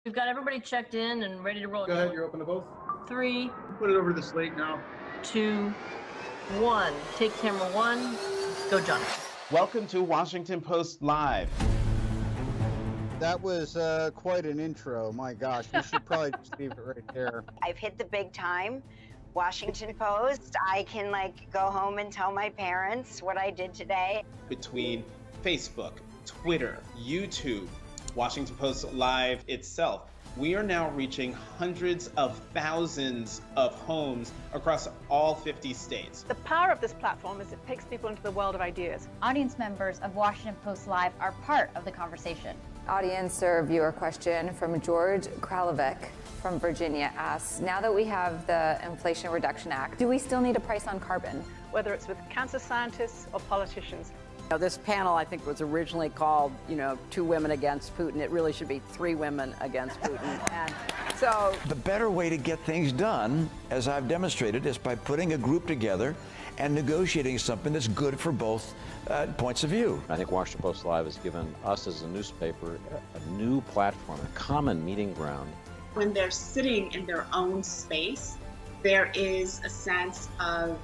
We've got everybody checked in and ready to roll. Go ahead, you're open to both. 3, Put it over the slate now. 2, 1. Take camera 1. Go, John. Welcome to Washington Post Live. That was quite an intro. My gosh, we should probably just leave it right there. I've hit the big time. Washington Post. I can go home and tell my parents what I did today. Between Facebook, Twitter, YouTube, Washington Post Live itself, we are now reaching hundreds of thousands of homes across all 50 states. The power of this platform is it takes people into the world of ideas. Audience members of Washington Post Live are part of the conversation. Audience or viewer question from George Kralovic from Virginia asks, now that we have the Inflation Reduction Act, do we still need a price on carbon? Whether it's with cancer scientists or politicians. This panel, I think, was originally called, 2 women against Putin. It really should be 3 women against Putin. And so the better way to get things done, as I've demonstrated, is by putting a group together and negotiating something that's good for both points of view. I think Washington Post Live has given us as a newspaper a new platform, a common meeting ground. When they're sitting in their own space, there is a sense of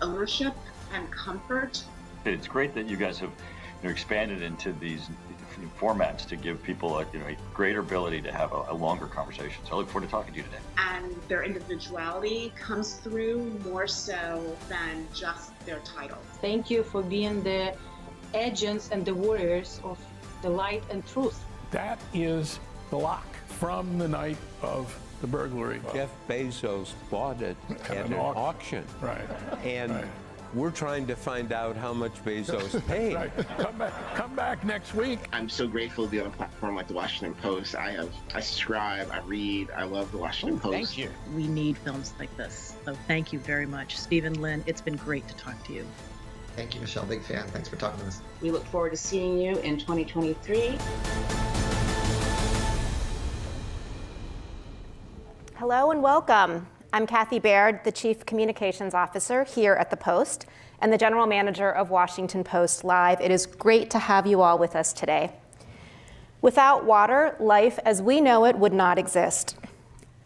ownership and comfort. It's great that you guys have expanded into these formats to give people a greater ability to have a longer conversation. So I look forward to talking to you today. And their individuality comes through more so than just their title. Thank you for being the agents and the warriors of the light and truth. That is the lock from the night of the burglary. Jeff Bezos bought it at an auction. Right. And right. We're trying to find out how much Bezos paid. Right. Come back next week. I'm so grateful to be on a platform like the Washington Post. I subscribe, I read, I love the Washington Post. Thank you. We need films like this. So thank you very much. Stephen, Lynn, it's been great to talk to you. Thank you, Michelle. Big fan. Thanks for talking to us. We look forward to seeing you in 2023. Hello and welcome. I'm Kathy Baird, the Chief Communications Officer here at the Post and the General Manager of Washington Post Live. It is great to have you all with us today. Without water, life as we know it would not exist.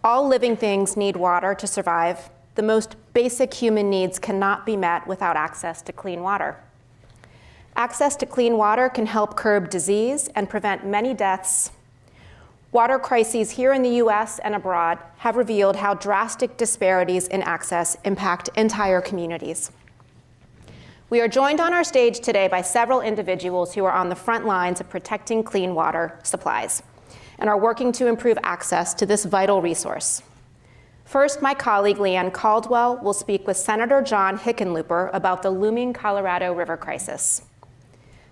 All living things need water to survive. The most basic human needs cannot be met without access to clean water. Access to clean water can help curb disease and prevent many deaths. Water crises here in the US and abroad have revealed how drastic disparities in access impact entire communities. We are joined on our stage today by several individuals who are on the front lines of protecting clean water supplies and are working to improve access to this vital resource. First, my colleague Leanne Caldwell will speak with Senator John Hickenlooper about the looming Colorado River crisis.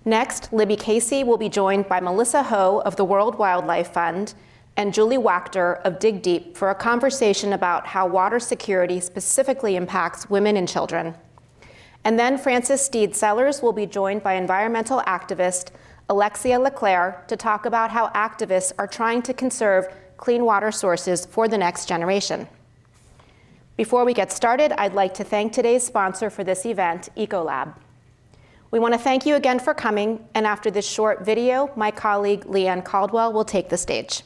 Next, Libby Casey will be joined by Melissa Ho of the World Wildlife Fund and Julie Waechter of DigDeep for a conversation about how water security specifically impacts women and children. And then Frances Steed Sellers will be joined by environmental activist Alexia Leclercq to talk about how activists are trying to conserve clean water sources for the next generation. Before we get started, I'd like to thank today's sponsor for this event, Ecolab. We want to thank you again for coming, and after this short video, my colleague Leanne Caldwell will take the stage.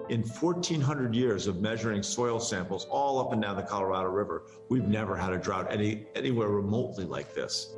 In 1,400 years of measuring soil samples all up and down the Colorado River, we've never had a drought anywhere remotely like this.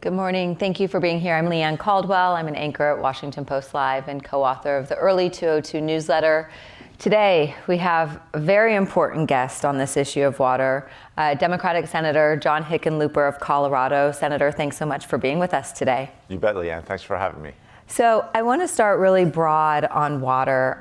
Good morning. Thank you for being here. I'm Leanne Caldwell. I'm an anchor at Washington Post Live and co-author of the Early 202 newsletter. Today, we have a very important guest on this issue of water, Democratic Senator John Hickenlooper of Colorado. Senator, thanks so much for being with us today. You bet, Leanne. Thanks for having me. So I want to start really broad on water.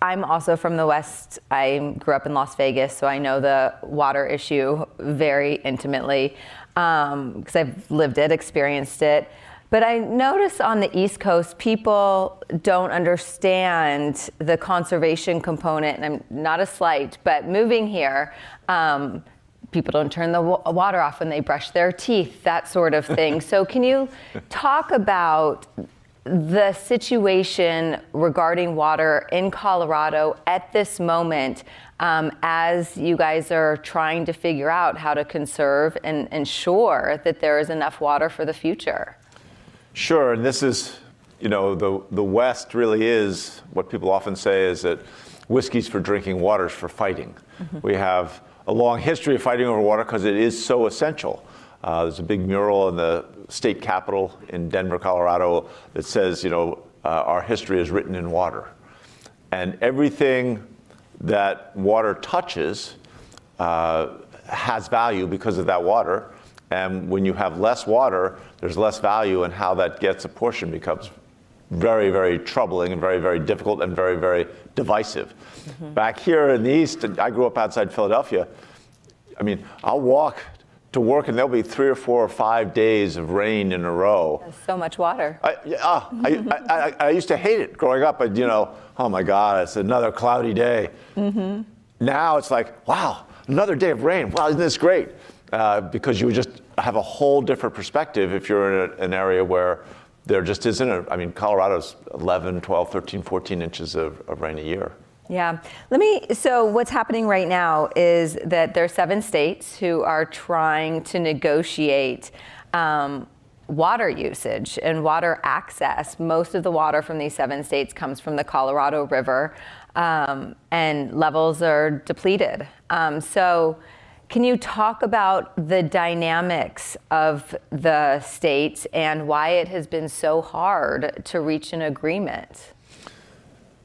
I'm also from the West. I grew up in Las Vegas, so I know the water issue very intimately because I've lived it, experienced it. But I notice on the East Coast, people don't understand the conservation component, and I'm not a slight, but moving here, people don't turn the water off when they brush their teeth, that sort of thing. So can you talk about the situation regarding water in Colorado at this moment as you guys are trying to figure out how to conserve and ensure that there is enough water for the future? Sure, and this is, the West really is what people often say is that whiskey's for drinking, water's for fighting. Mm-hmm. We have a long history of fighting over water because it is so essential. There's a big mural in the state capitol in Denver, Colorado that says, our history is written in water. And everything that water touches has value because of that water. And when you have less water, there's less value, and how that gets apportioned becomes very, very troubling and very, very difficult and very, very divisive. Mm-hmm. Back here in the East, I grew up outside Philadelphia. I'll walk to work and there'll be 3 or 4 or 5 days of rain in a row. There's so much water. I used to hate it growing up, but oh my God, it's another cloudy day. Mm-hmm. Now it's like, wow, another day of rain. Wow, isn't this great? Because you just have a whole different perspective if you're in an area where there just isn't Colorado's 11, 12, 13, 14 inches of rain a year. Yeah. So what's happening right now is that there are 7 states who are trying to negotiate water usage and water access. Most of the water from these 7 states comes from the Colorado River, and levels are depleted. So can you talk about the dynamics of the states and why it has been so hard to reach an agreement?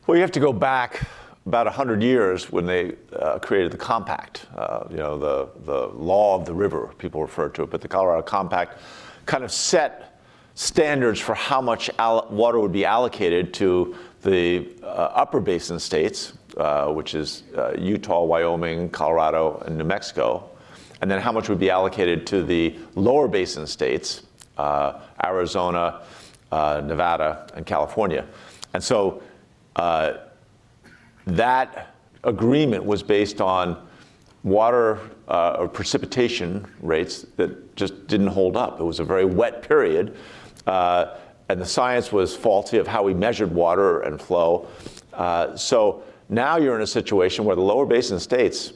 Well, you have to go back about 100 years when they created the compact, the law of the river, people refer to it, but the Colorado Compact kind of set standards for how much water would be allocated to the upper basin states, which is Utah, Wyoming, Colorado, and New Mexico, and then how much would be allocated to the lower basin states, Arizona, Nevada, and California. And so that agreement was based on water or precipitation rates that just didn't hold up. It was a very wet period, and the science was faulty of how we measured water and flow. So now you're in a situation where the lower basin states,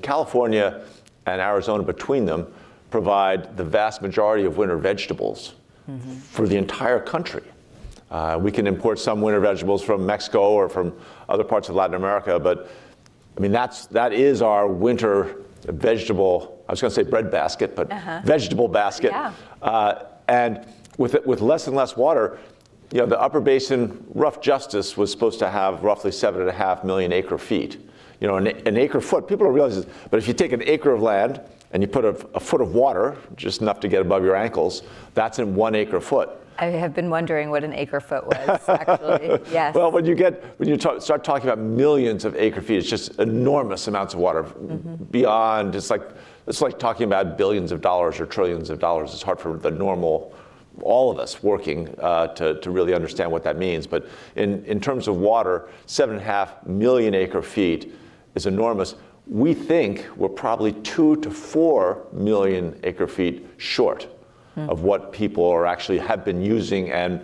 California and Arizona between them, provide the vast majority of winter vegetables for the entire country. We can import some winter vegetables from Mexico or from other parts of Latin America, but that is our winter vegetable, I was going to say bread basket, but vegetable basket. Yeah. And with less and less water, the upper basin rough justice was supposed to have roughly 7.5 million acre feet. An acre foot, people don't realize this, but if you take an acre of land and you put a foot of water, just enough to get above your ankles, that's in 1 acre foot. I have been wondering what an acre foot was, actually. Yes. Well, when you start talking about millions of acre feet, it's just enormous amounts of water beyond. It's like talking about billions of dollars or trillions of dollars. It's hard for the normal, all of us working to really understand what that means. But in terms of water, 7.5 million acre feet is enormous. We think we're probably 2 to 4 million acre feet short of what people have been using and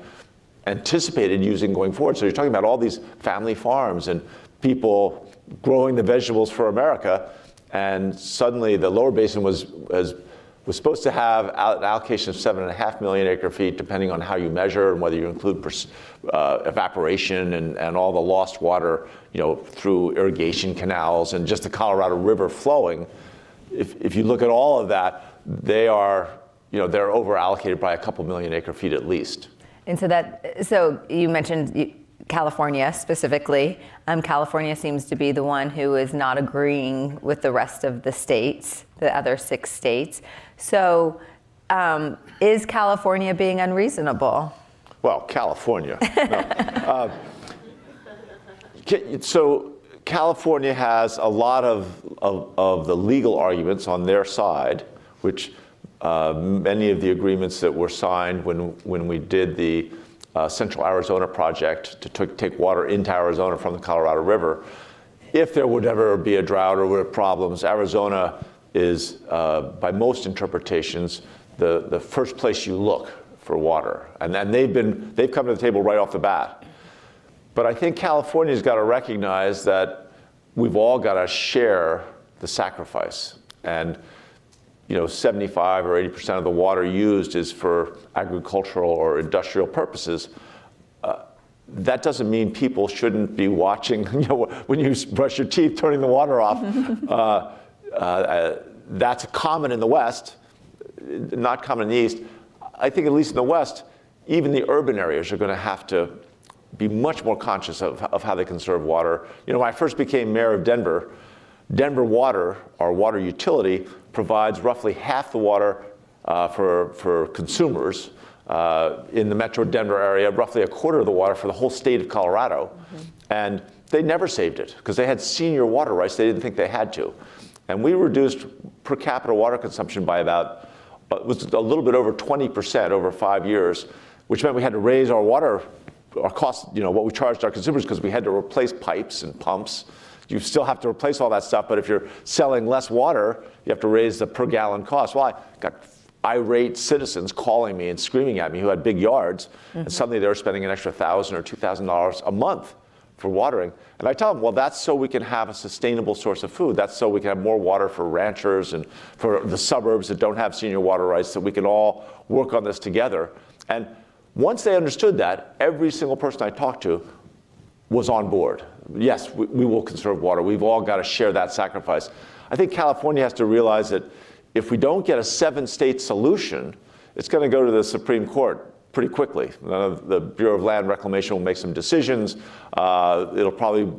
anticipated using going forward. So you're talking about all these family farms and people growing the vegetables for America, and suddenly the lower basin was supposed to have an allocation of 7.5 million acre feet, depending on how you measure and whether you include evaporation and all the lost water, through irrigation canals and just the Colorado River flowing. If you look at all of that, they are they're over allocated by a couple million acre feet at least. And so you mentioned California specifically. California seems to be the one who is not agreeing with the rest of the states, the other 6 states. So is California being unreasonable? Well, California. No. So California has a lot of the legal arguments on their side, which many of the agreements that were signed when we did the Central Arizona project to take water into Arizona from the Colorado River. If there would ever be a drought or were problems, Arizona is, by most interpretations, the first place you look for water. And they've come to the table right off the bat. But I think California's got to recognize that we've all got to share the sacrifice. And 75 or 80% of the water used is for agricultural or industrial purposes. That doesn't mean people shouldn't be watching, when you brush your teeth, turning the water off. That's common in the West, not common in the East. I think at least in the West, even the urban areas are going to have to be much more conscious of how they conserve water. When I first became mayor of Denver, Denver Water, our water utility, provides roughly half the water for consumers in the metro Denver area, roughly a quarter of the water for the whole state of Colorado. And they never saved it because they had senior water rights. They didn't think they had to. And we reduced per capita water consumption by it was a little bit over 20% over 5 years, which meant we had to raise our cost, what we charged our consumers, because we had to replace pipes and pumps. You still have to replace all that stuff, but if you're selling less water, you have to raise the per gallon cost. Well, I got irate citizens calling me and screaming at me who had big yards, and suddenly they were spending an extra $1,000 or $2,000 a month for watering. And I tell them, well, that's so we can have a sustainable source of food. That's so we can have more water for ranchers and for the suburbs that don't have senior water rights, that we can all work on this together. And once they understood that, every single person I talked to was on board. Yes, we will conserve water. We've all got to share that sacrifice. I think California has to realize that if we don't get a 7-state solution, it's going to go to the Supreme Court pretty quickly. The Bureau of Land Reclamation will make some decisions. It'll probably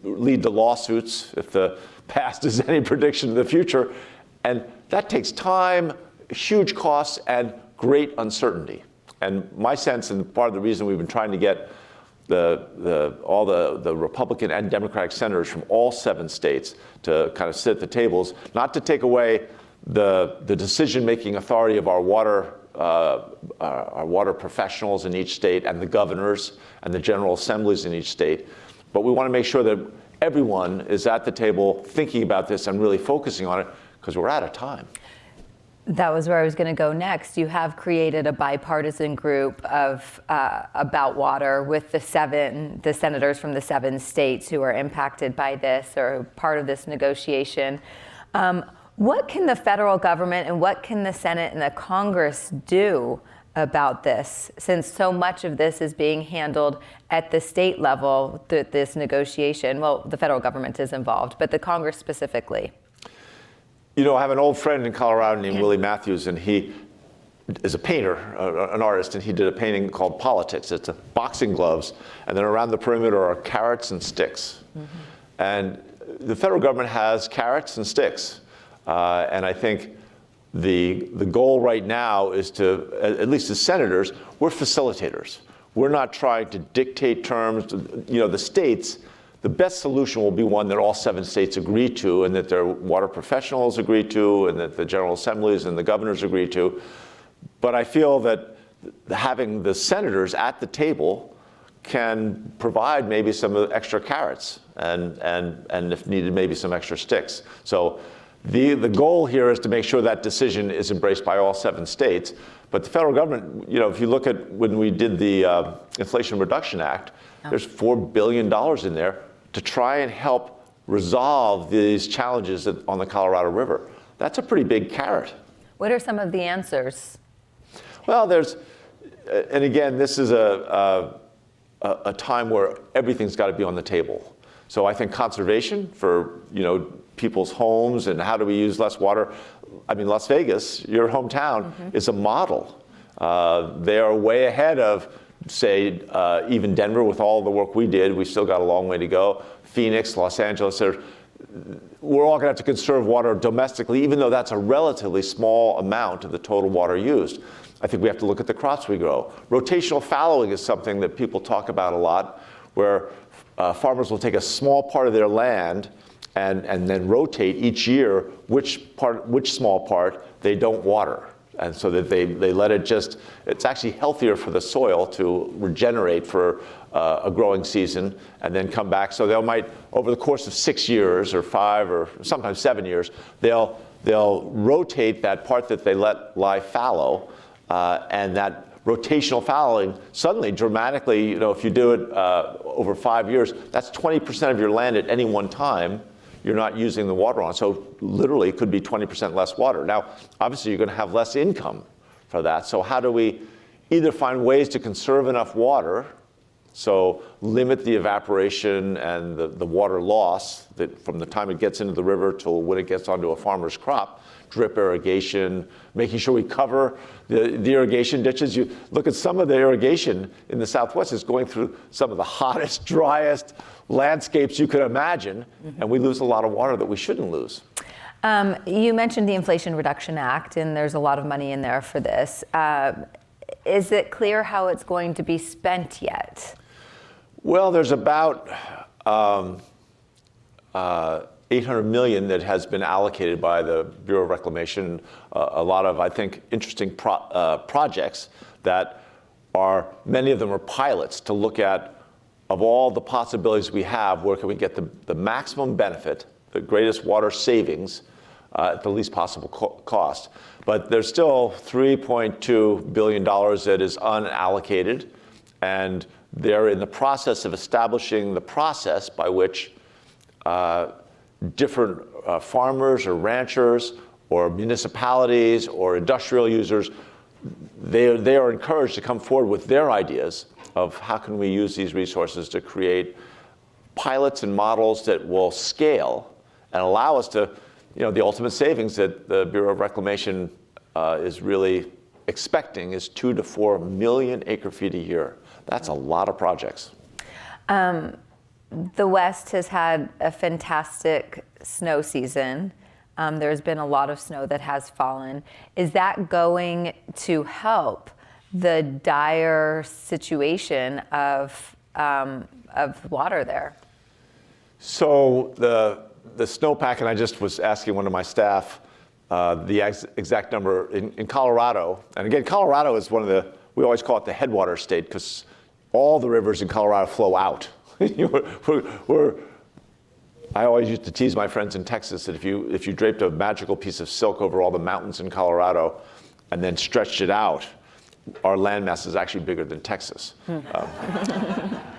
lead to lawsuits if the past is any prediction of the future. And that takes time, huge costs, and great uncertainty. And my sense, and part of the reason we've been trying to get all the Republican and Democratic senators from all 7 states to kind of sit at the tables, not to take away the decision-making authority of our water professionals in each state and the governors and the general assemblies in each state, but we want to make sure that everyone is at the table thinking about this and really focusing on it, because we're out of time. That was where I was going to go next. You have created a bipartisan group about water with the senators from the 7 states who are impacted by this or part of this negotiation. What can the federal government and what can the Senate and the Congress do about this, since so much of this is being handled at the state level, this negotiation? Well, the federal government is involved, but the Congress specifically. I have an old friend in Colorado named Willie Matthews, and he is a painter, an artist, and he did a painting called Politics. It's boxing gloves, and then around the perimeter are carrots and sticks. And the federal government has carrots and sticks. And I think the goal right now is to, at least as senators, we're facilitators. We're not trying to dictate terms. The states, the best solution will be one that all 7 states agree to, and that their water professionals agree to, and that the general assemblies and the governors agree to. But I feel that having the senators at the table can provide maybe some extra carrots and if needed, maybe some extra sticks. So the goal here is to make sure that decision is embraced by all 7 states. But the federal government, if you look at when we did the Inflation Reduction Act, there's $4 billion in there to try and help resolve these challenges on the Colorado River. That's a pretty big carrot. What are some of the answers? Well, and again, this is a time where everything's got to be on the table. So I think conservation for, people's homes and how do we use less water. I mean, Las Vegas, your hometown, is a model. They are way ahead of, say, even Denver with all the work we did. We still got a long way to go. Phoenix, Los Angeles, we're all going to have to conserve water domestically, even though that's a relatively small amount of the total water used. I think we have to look at the crops we grow. Rotational fallowing is something that people talk about a lot, where farmers will take a small part of their land and then rotate each year which small part they don't water. And so that they let it it's actually healthier for the soil to regenerate for a growing season and then come back. So might, over the course of 6 years or 5 or sometimes 7 years, they'll rotate that part that they let lie fallow, and that rotational fallowing suddenly dramatically, if you do it over 5 years, that's 20% of your land at any one time you're not using the water on. So literally it could be 20% less water. Now, obviously you're going to have less income for that. So how do we either find ways to conserve enough water, so limit the evaporation and the water loss that from the time it gets into the river till when it gets onto a farmer's crop, drip irrigation, making sure we cover the irrigation ditches. You look at some of the irrigation in the Southwest is going through some of the hottest, driest landscapes you could imagine, and we lose a lot of water that we shouldn't lose. You mentioned the Inflation Reduction Act, and there's a lot of money in there for this. Is it clear how it's going to be spent yet? Well, there's about $800 million that has been allocated by the Bureau of Reclamation. A lot of, I think, interesting projects that many of them are pilots to look at, of all the possibilities we have, where can we get the maximum benefit, the greatest water savings at the least possible cost. But there's still $3.2 billion that is unallocated, and they're in the process of establishing the process by which different farmers or ranchers or municipalities or industrial users, they are encouraged to come forward with their ideas of how can we use these resources to create pilots and models that will scale and allow us to, the ultimate savings that the Bureau of Reclamation is really expecting is 2 to 4 million acre feet a year. That's a lot of projects. The West has had a fantastic snow season. There's been a lot of snow that has fallen. Is that going to help the dire situation of water there? So the snowpack, and I just was asking one of my staff the exact number in Colorado. And again, Colorado is we always call it the headwater state because all the rivers in Colorado flow out. I always used to tease my friends in Texas that if you draped a magical piece of silk over all the mountains in Colorado and then stretched it out, our landmass is actually bigger than Texas.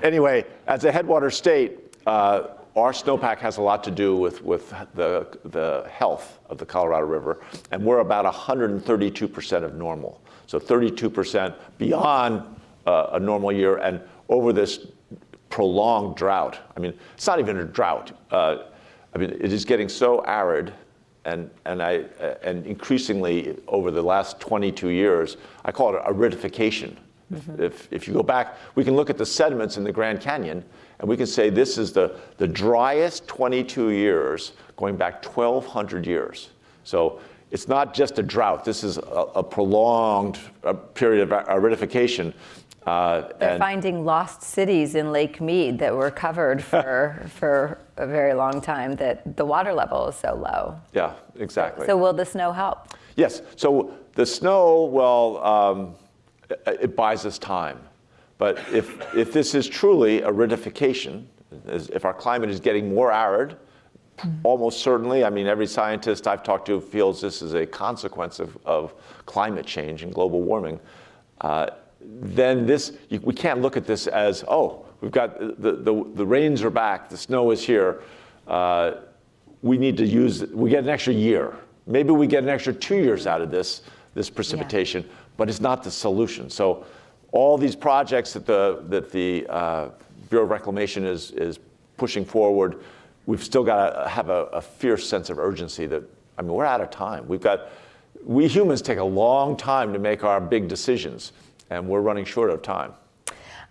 Anyway, as a headwater state, our snowpack has a lot to do with the health of the Colorado River, and we're about 132% of normal. So 32% beyond a normal year, and over this prolonged drought. I mean, it's not even a drought. It is getting so arid, and increasingly over the last 22 years, I call it aridification. If you go back, we can look at the sediments in the Grand Canyon, and we can say this is the driest 22 years going back 1,200 years. So it's not just a drought. This is a prolonged period of aridification. They're finding lost cities in Lake Mead that were covered for a very long time, that the water level is so low. Yeah, exactly. So will the snow help? Yes. So the snow, well, it buys us time. But if this is truly aridification, if our climate is getting more arid, almost certainly, I mean, every scientist I've talked to feels this is a consequence of climate change and global warming. Then we can't look at this as, oh, we've got the rains are back, the snow is here. We need to we get an extra year. Maybe we get an extra 2 years out of this precipitation, but it's not the solution. So all these projects that the Bureau of Reclamation is pushing forward. We've still got to have a fierce sense of urgency that, I mean, we're out of time. We humans take a long time to make our big decisions, and we're running short of time.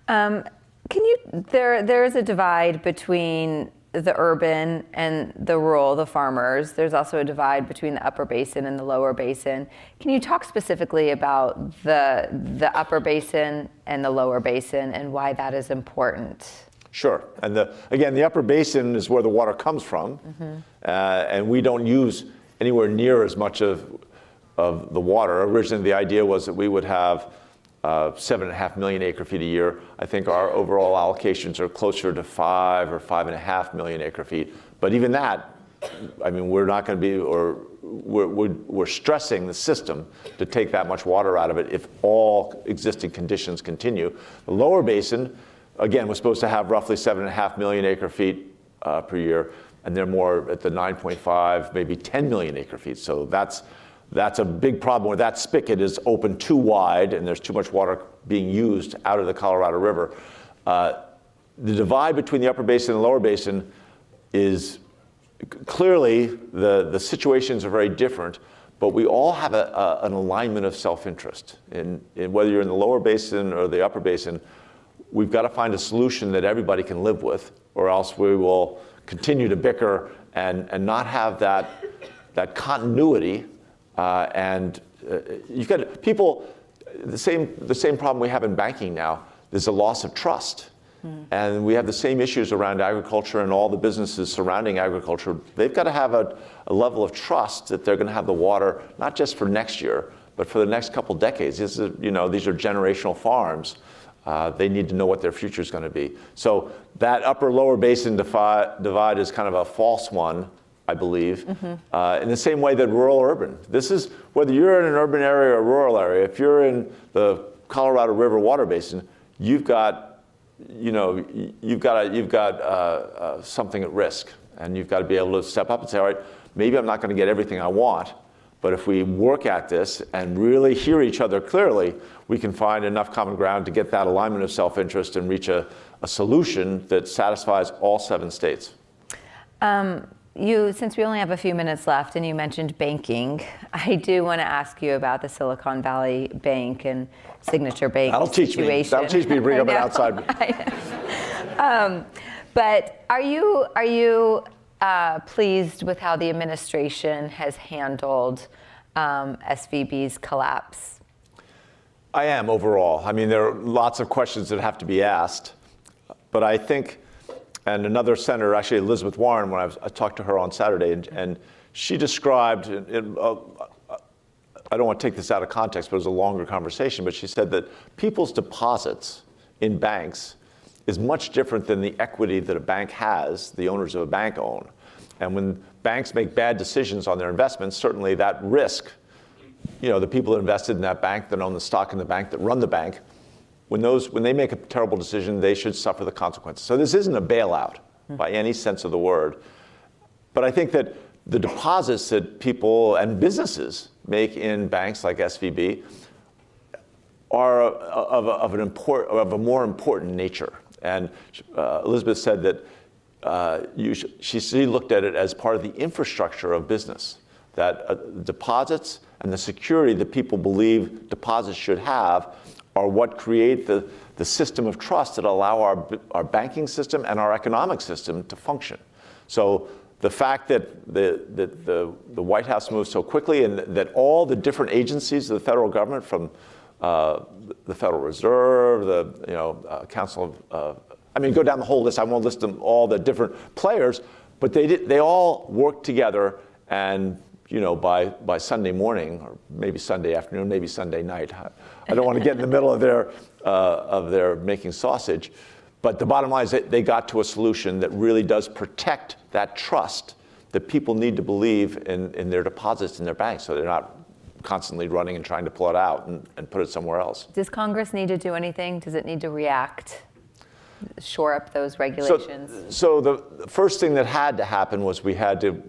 There is a divide between the urban and the rural, the farmers. There's also a divide between the upper basin and the lower basin. Can you talk specifically about the upper basin and the lower basin and why that is important? Sure. And again, the upper basin is where the water comes from, and we don't use anywhere near as much of the water. Originally, the idea was that we would have 7.5 million acre feet a year. I think our overall allocations are closer to 5 or 5.5 million acre feet. But even that, I mean, we're not going to be, or we're stressing the system to take that much water out of it if all existing conditions continue. The lower basin, again, was supposed to have roughly 7.5 million acre feet per year, and they're more at the 9.5, maybe 10 million acre feet. So that's a big problem where that spigot is open too wide and there's too much water being used out of the Colorado River. The divide between the upper basin and the lower basin is clearly the situations are very different, but we all have an alignment of self-interest. In whether you're in the lower basin or the upper basin, we've got to find a solution that everybody can live with, or else we will continue to bicker and not have that continuity. You've got people, the same problem we have in banking now, there's a loss of trust. And we have the same issues around agriculture and all the businesses surrounding agriculture. They've got to have a level of trust that they're going to have the water, not just for next year, but for the next couple decades. These are generational farms. They need to know what their future is going to be. So that upper-lower basin divide is kind of a false one, I believe, in the same way that rural-urban. This is, whether you're in an urban area or a rural area, if you're in the Colorado River water basin, you've got something at risk, and you've got to be able to step up and say, all right, maybe I'm not going to get everything I want, but if we work at this and really hear each other clearly, we can find enough common ground to get that alignment of self-interest and reach a solution that satisfies all 7 states. Since we only have a few minutes left and you mentioned banking, I do want to ask you about the Silicon Valley Bank and Signature Bank situation. That'll teach me to bring up an outside. But are you pleased with how the administration has handled SVB's collapse? I am overall. I mean, there are lots of questions that have to be asked, but I think, and another senator, actually Elizabeth Warren, when I talked to her on Saturday, and she described, I don't want to take this out of context, but it was a longer conversation, but she said that people's deposits in banks is much different than the equity that a bank has, the owners of a bank own. And when banks make bad decisions on their investments, certainly that risk, the people that invested in that bank, that own the stock in the bank, that run the bank, when they make a terrible decision, they should suffer the consequences. So this isn't a bailout by any sense of the word. But I think that the deposits that people and businesses make in banks like SVB are of a more important nature. And Elizabeth said that she looked at it as part of the infrastructure of business, that deposits and the security that people believe deposits should have are what create the system of trust that allow our banking system and our economic system to function. So the fact that the White House moved so quickly, and that all the different agencies of the federal government, from the Federal Reserve, the Council of, go down the whole list. I won't list them all, the different players, but they all worked together, and by Sunday morning, or maybe Sunday afternoon, maybe Sunday night. I don't want to get in the middle of their making sausage, but the bottom line is that they got to a solution that really does protect that trust that people need to believe in their deposits in their banks, so they're not constantly running and trying to pull it out and put it somewhere else. Does Congress need to do anything? Does it need to react, shore up those regulations? So the first thing that had to happen was we had to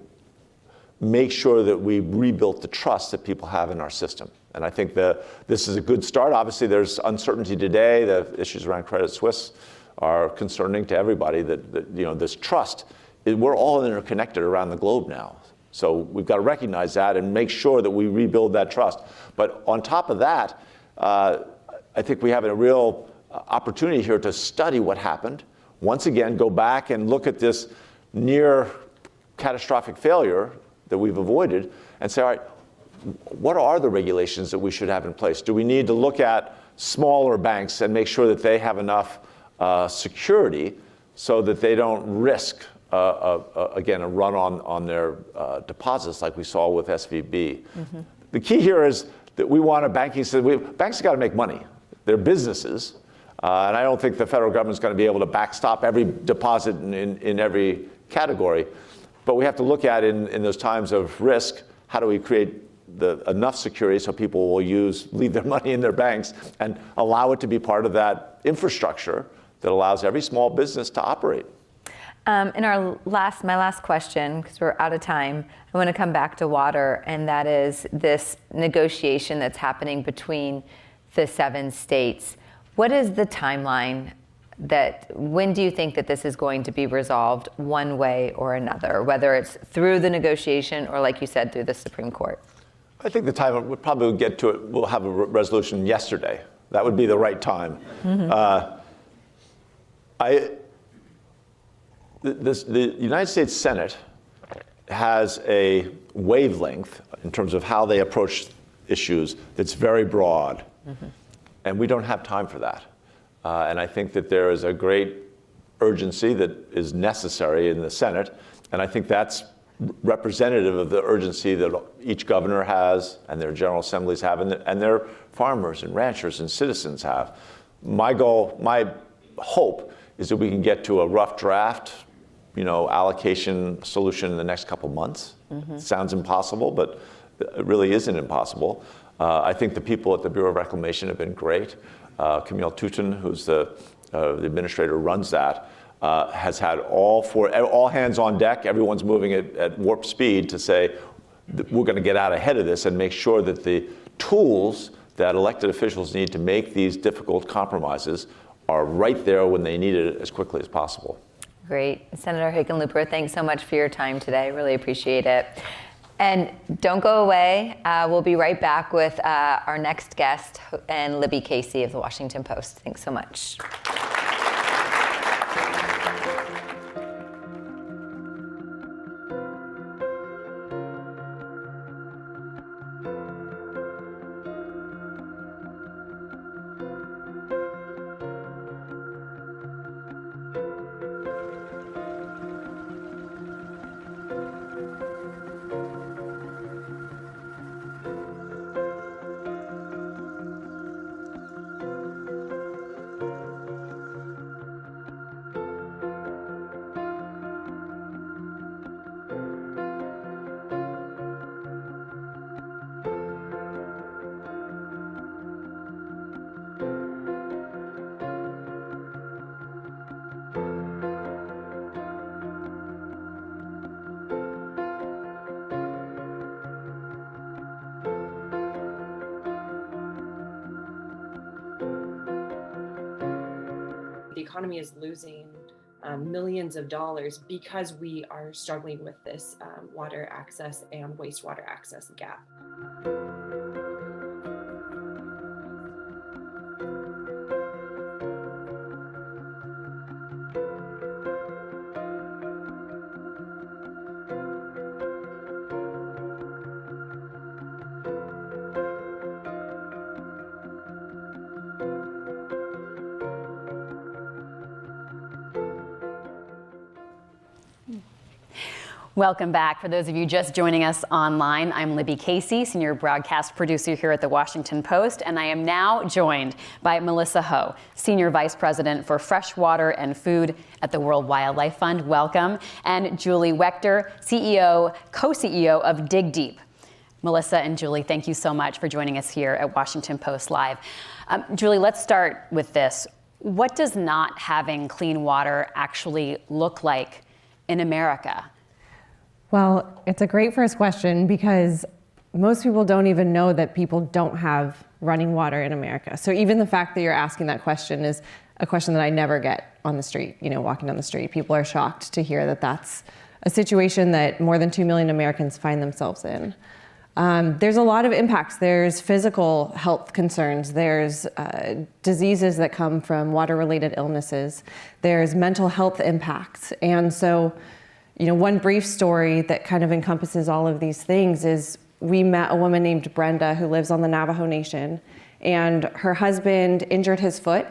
make sure that we rebuilt the trust that people have in our system. And I think this is a good start. Obviously, there's uncertainty today, the issues around Credit Suisse, are concerning to everybody. That this trust, we're all interconnected around the globe now. So we've got to recognize that and make sure that we rebuild that trust. But on top of that, I think we have a real opportunity here to study what happened. Once again, go back and look at this near catastrophic failure that we've avoided and say, all right, what are the regulations that we should have in place? Do we need to look at smaller banks and make sure that they have enough security so that they don't risk, again, a run on their deposits like we saw with SVB? Mm-hmm. The key here is that we want a banking system. Banks have got to make money. They're businesses. And I don't think the federal government's going to be able to backstop every deposit in every category. But we have to look at in those times of risk, how do we create enough security so people will leave their money in their banks and allow it to be part of that infrastructure that allows every small business to operate. In my last question, because we're out of time, I want to come back to water, and that is this negotiation that's happening between the 7 states. What is the timeline when do you think that this is going to be resolved one way or another, whether it's through the negotiation or, like you said, through the Supreme Court? I think the time we'll probably get to it, we'll have a resolution yesterday. That would be the right time. Mm-hmm. The United States Senate has a wavelength in terms of how they approach issues that's very broad. Mm-hmm. And we don't have time for that. And I think that there is a great urgency that is necessary in the Senate. And I think that's representative of the urgency that each governor has and their general assemblies have and their farmers and ranchers and citizens have. My goal, my hope is that we can get to a rough draft, allocation solution in the next couple months. Mm-hmm. Sounds impossible, but it really isn't impossible. I think the people at the Bureau of Reclamation have been great. Camille Touton, who's the administrator who runs that, has had all hands on deck. Everyone's moving at warp speed to say we're going to get out ahead of this and make sure that the tools that elected officials need to make these difficult compromises are right there when they need it as quickly as possible. Great. Senator Hickenlooper, thanks so much for your time today. Really appreciate it. And don't go away. We'll be right back with our next guest and Libby Casey of the Washington Post. Thanks so much. The economy is losing millions of dollars because we are struggling with this water access and wastewater access gap. Welcome back. For those of you just joining us online, I'm Libby Casey, senior broadcast producer here at the Washington Post, and I am now joined by Melissa Ho, senior vice president for freshwater and food at the World Wildlife Fund. Welcome. And Julie Waechter, co-CEO of DigDeep. Melissa and Julie, thank you so much for joining us here at Washington Post Live. Julie, let's start with this. What does not having clean water actually look like in America? Well, it's a great first question because most people don't even know that people don't have running water in America. So even the fact that you're asking that question is a question that I never get on the street, walking down the street. People are shocked to hear that that's a situation that more than 2 million Americans find themselves in. There's a lot of impacts. There's physical health concerns. There's diseases that come from water-related illnesses. There's mental health impacts. And so, one brief story that kind of encompasses all of these things is we met a woman named Brenda who lives on the Navajo Nation, and her husband injured his foot.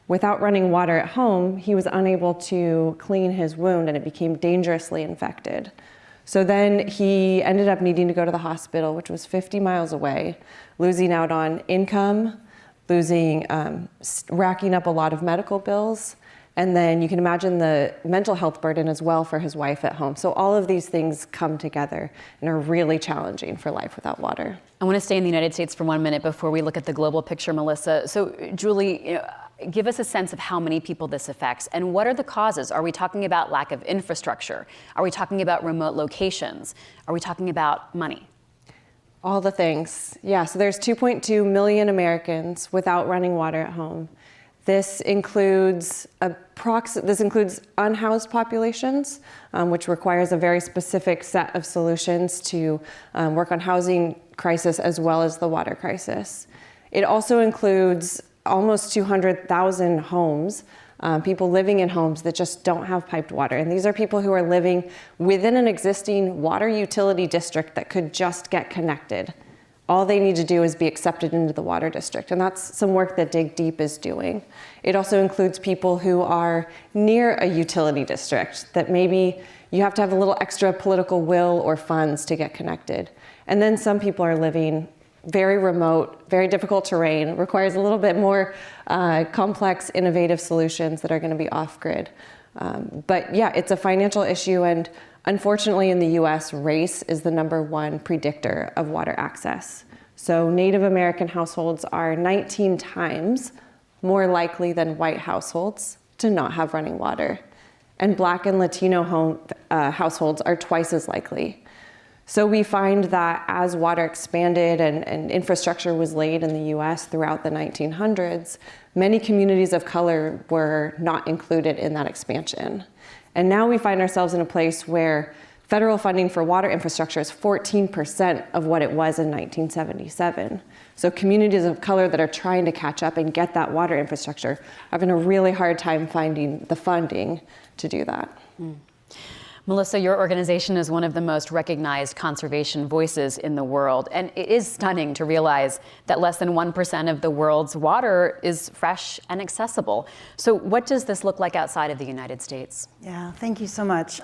Without running water at home, he was unable to clean his wound, and it became dangerously infected. So then he ended up needing to go to the hospital, which was 50 miles away, losing out on income, racking up a lot of medical bills. And then you can imagine the mental health burden as well for his wife at home. So all of these things come together and are really challenging for life without water. I want to stay in the United States for 1 minute before we look at the global picture, Melissa. So Julie, give us a sense of how many people this affects and what are the causes? Are we talking about lack of infrastructure? Are we talking about remote locations? Are we talking about money? All the things. Yeah, so there's 2.2 million Americans without running water at home. This includes unhoused populations, which requires a very specific set of solutions to work on housing crisis as well as the water crisis. It also includes almost 200,000 homes, people living in homes that just don't have piped water. And these are people who are living within an existing water utility district that could just get connected. All they need to do is be accepted into the water district. And that's some work that DigDeep is doing. It also includes people who are near a utility district that maybe you have to have a little extra political will or funds to get connected. And then some people are living very remote, very difficult terrain, requires a little bit more complex, innovative solutions that are going to be off-grid. But yeah, it's a financial issue, and unfortunately in the US, race is the #1 predictor of water access. So Native American households are 19 times more likely than white households to not have running water. And Black and Latino households are twice as likely. So we find that as water expanded and infrastructure was laid in the US throughout the 1900s, many communities of color were not included in that expansion. And now we find ourselves in a place where federal funding for water infrastructure is 14% of what it was in 1977. So communities of color that are trying to catch up and get that water infrastructure are having a really hard time finding the funding to do that. Melissa, your organization is one of the most recognized conservation voices in the world, and it is stunning to realize that less than 1% of the world's water is fresh and accessible. So what does this look like outside of the United States? Yeah, thank you so much.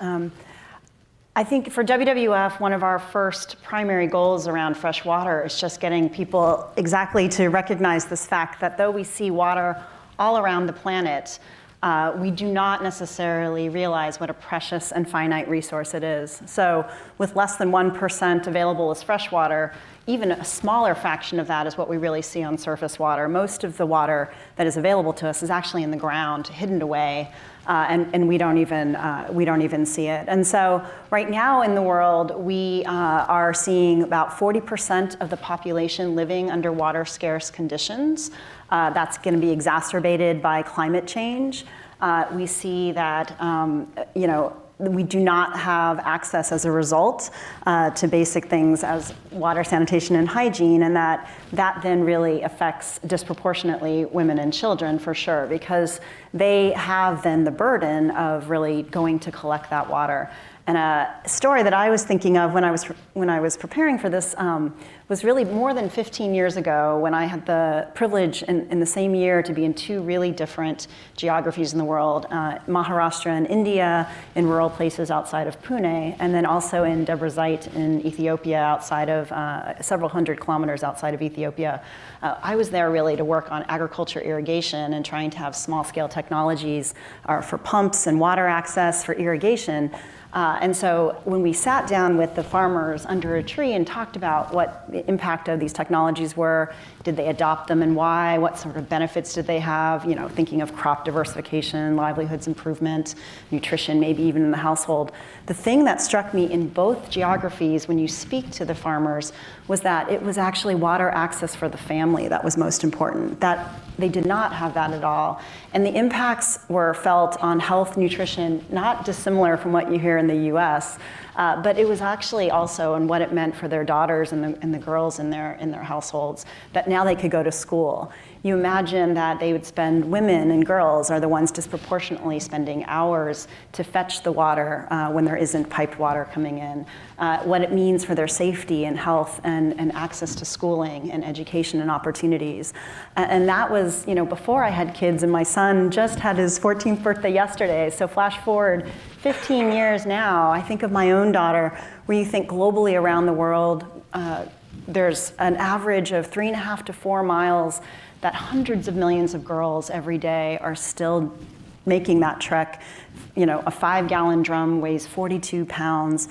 I think for WWF, one of our first primary goals around fresh water is just getting people exactly to recognize this fact that though we see water all around the planet, we do not necessarily realize what a precious and finite resource it is. So with less than 1% available as fresh water, even a smaller fraction of that is what we really see on surface water. Most of the water that is available to us is actually in the ground, hidden away, and we don't even see it. And so right now in the world, we are seeing about 40% of the population living under water scarce conditions. That's going to be exacerbated by climate change. We see that, we do not have access as a result to basic things as water, sanitation, and hygiene, and that then really affects disproportionately women and children for sure, because they have then the burden of really going to collect that water. And a story that I was thinking of when I was preparing for this was really more than 15 years ago, when I had the privilege in the same year to be in two really different geographies in the world, Maharashtra in India, in rural places outside of Pune, and then also in Debrecen in Ethiopia, outside of several hundred kilometers outside of Ethiopia. I was there really to work on agriculture irrigation and trying to have small-scale technologies for pumps and water access for irrigation. And so when we sat down with the farmers under a tree and talked about what the impact of these technologies were, did they adopt them and why, what sort of benefits did they have, thinking of crop diversification, livelihoods improvement, nutrition, maybe even in the household. The thing that struck me in both geographies when you speak to the farmers was that it was actually water access for the family that was most important. That They did not have that at all. And the impacts were felt on health, nutrition, not dissimilar from what you hear in the US, but it was actually also on what it meant for their daughters and the girls in their households, that now they could go to school. You imagine that they would spend, women and girls are the ones disproportionately spending hours to fetch the water when there isn't piped water coming in, what it means for their safety and health and access to schooling and education and opportunities. And that was, before I had kids, and my son just had his 14th birthday yesterday, so flash forward 15 years now, I think of my own daughter, where you think globally around the world, there's an average of 3.5 to 4 miles that hundreds of millions of girls every day are still making that trek. A 5-gallon drum weighs 42 pounds.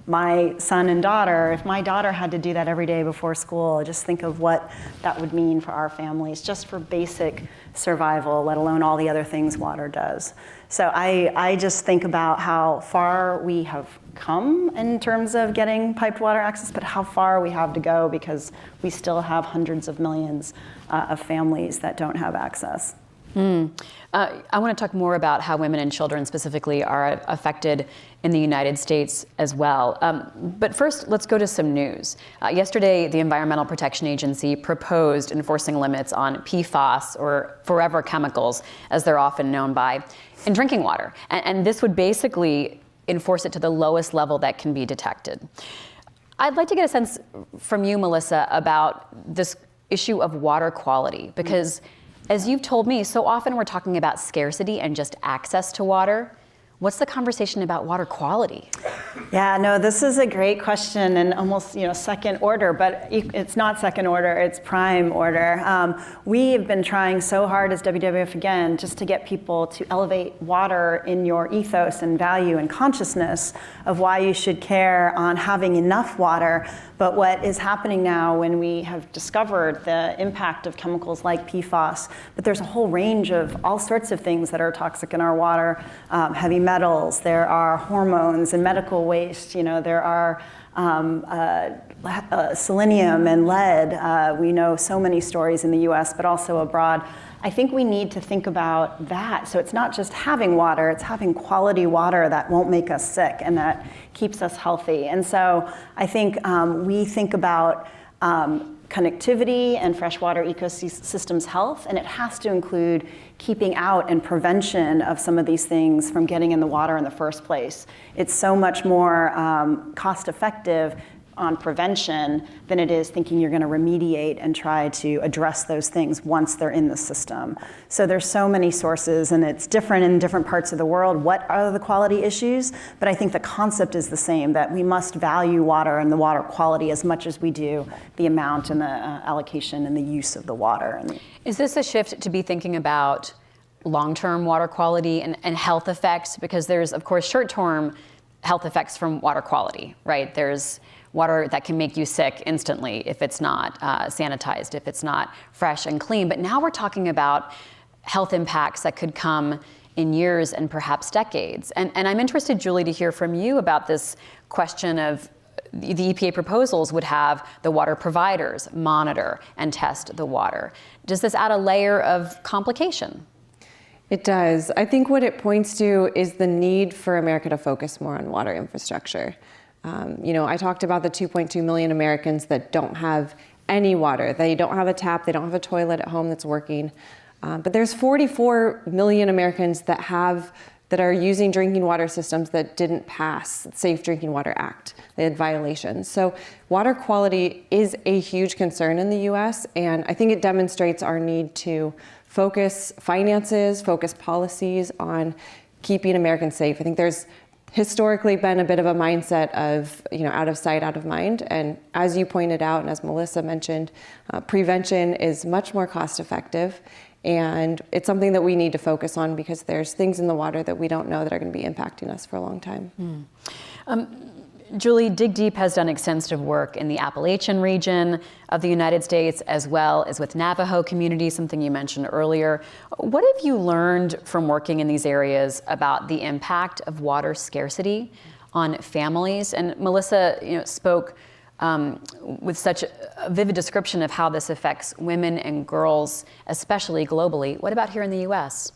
My son and daughter, if my daughter had to do that every day before school, just think of what that would mean for our families, just for basic survival, let alone all the other things water does. So I just think about how far we have come in terms of getting piped water access, but how far we have to go, because we still have hundreds of millions of families that don't have access. I want to talk more about how women and children specifically are affected in the United States as well. But first, let's go to some news. Yesterday, the Environmental Protection Agency proposed enforcing limits on PFAS, or forever chemicals, as they're often known by, in drinking water. And this would basically enforce it to the lowest level that can be detected. I'd like to get a sense from you, Melissa, about this issue of water quality, because as you've told me, so often we're talking about scarcity and just access to water. What's the conversation about water quality? Yeah, no, this is a great question, and almost second order, but it's not second order, it's prime order. We have been trying so hard as WWF, again, just to get people to elevate water in your ethos and value and consciousness of why you should care on having enough water. But what is happening now, when we have discovered the impact of chemicals like PFAS, but there's a whole range of all sorts of things that are toxic in our water, heavy metals, there are hormones and medical waste, there are selenium and lead. We know so many stories in the US, but also abroad. I think we need to think about that. So it's not just having water, it's having quality water that won't make us sick and that keeps us healthy. And so I think we think about connectivity and freshwater ecosystems health, and it has to include keeping out and prevention of some of these things from getting in the water in the first place. It's so much more cost effective on prevention than it is thinking you're going to remediate and try to address those things once they're in the system. So there's so many sources, and it's different in different parts of the world. What are the quality issues? But I think the concept is the same, that we must value water and the water quality as much as we do the amount and the allocation and the use of the water. Is this a shift to be thinking about long-term water quality and health effects? Because there's, of course, short-term health effects from water quality, right? There's water that can make you sick instantly if it's not sanitized, if it's not fresh and clean. But now we're talking about health impacts that could come in years and perhaps decades. And I'm interested, Julie, to hear from you about this question of the EPA proposals would have the water providers monitor and test the water. Does this add a layer of complication? It does. I think what it points to is the need for America to focus more on water infrastructure. I talked about the 2.2 million Americans that don't have any water. They don't have a tap, they don't have a toilet at home that's working. But there's 44 million Americans that are using drinking water systems that didn't pass the Safe Drinking Water Act. They had violations. So water quality is a huge concern in the US, and I think it demonstrates our need to focus finances, focus policies on keeping Americans safe. I think there's historically been a bit of a mindset of, out of sight, out of mind. And as you pointed out, and as Melissa mentioned, prevention is much more cost effective. And it's something that we need to focus on because there's things in the water that we don't know that are going to be impacting us for a long time. Julie, DigDeep has done extensive work in the Appalachian region of the United States, as well as with Navajo communities, something you mentioned earlier. What have you learned from working in these areas about the impact of water scarcity on families? And Melissa, spoke with such a vivid description of how this affects women and girls, especially globally. What about here in the U.S.?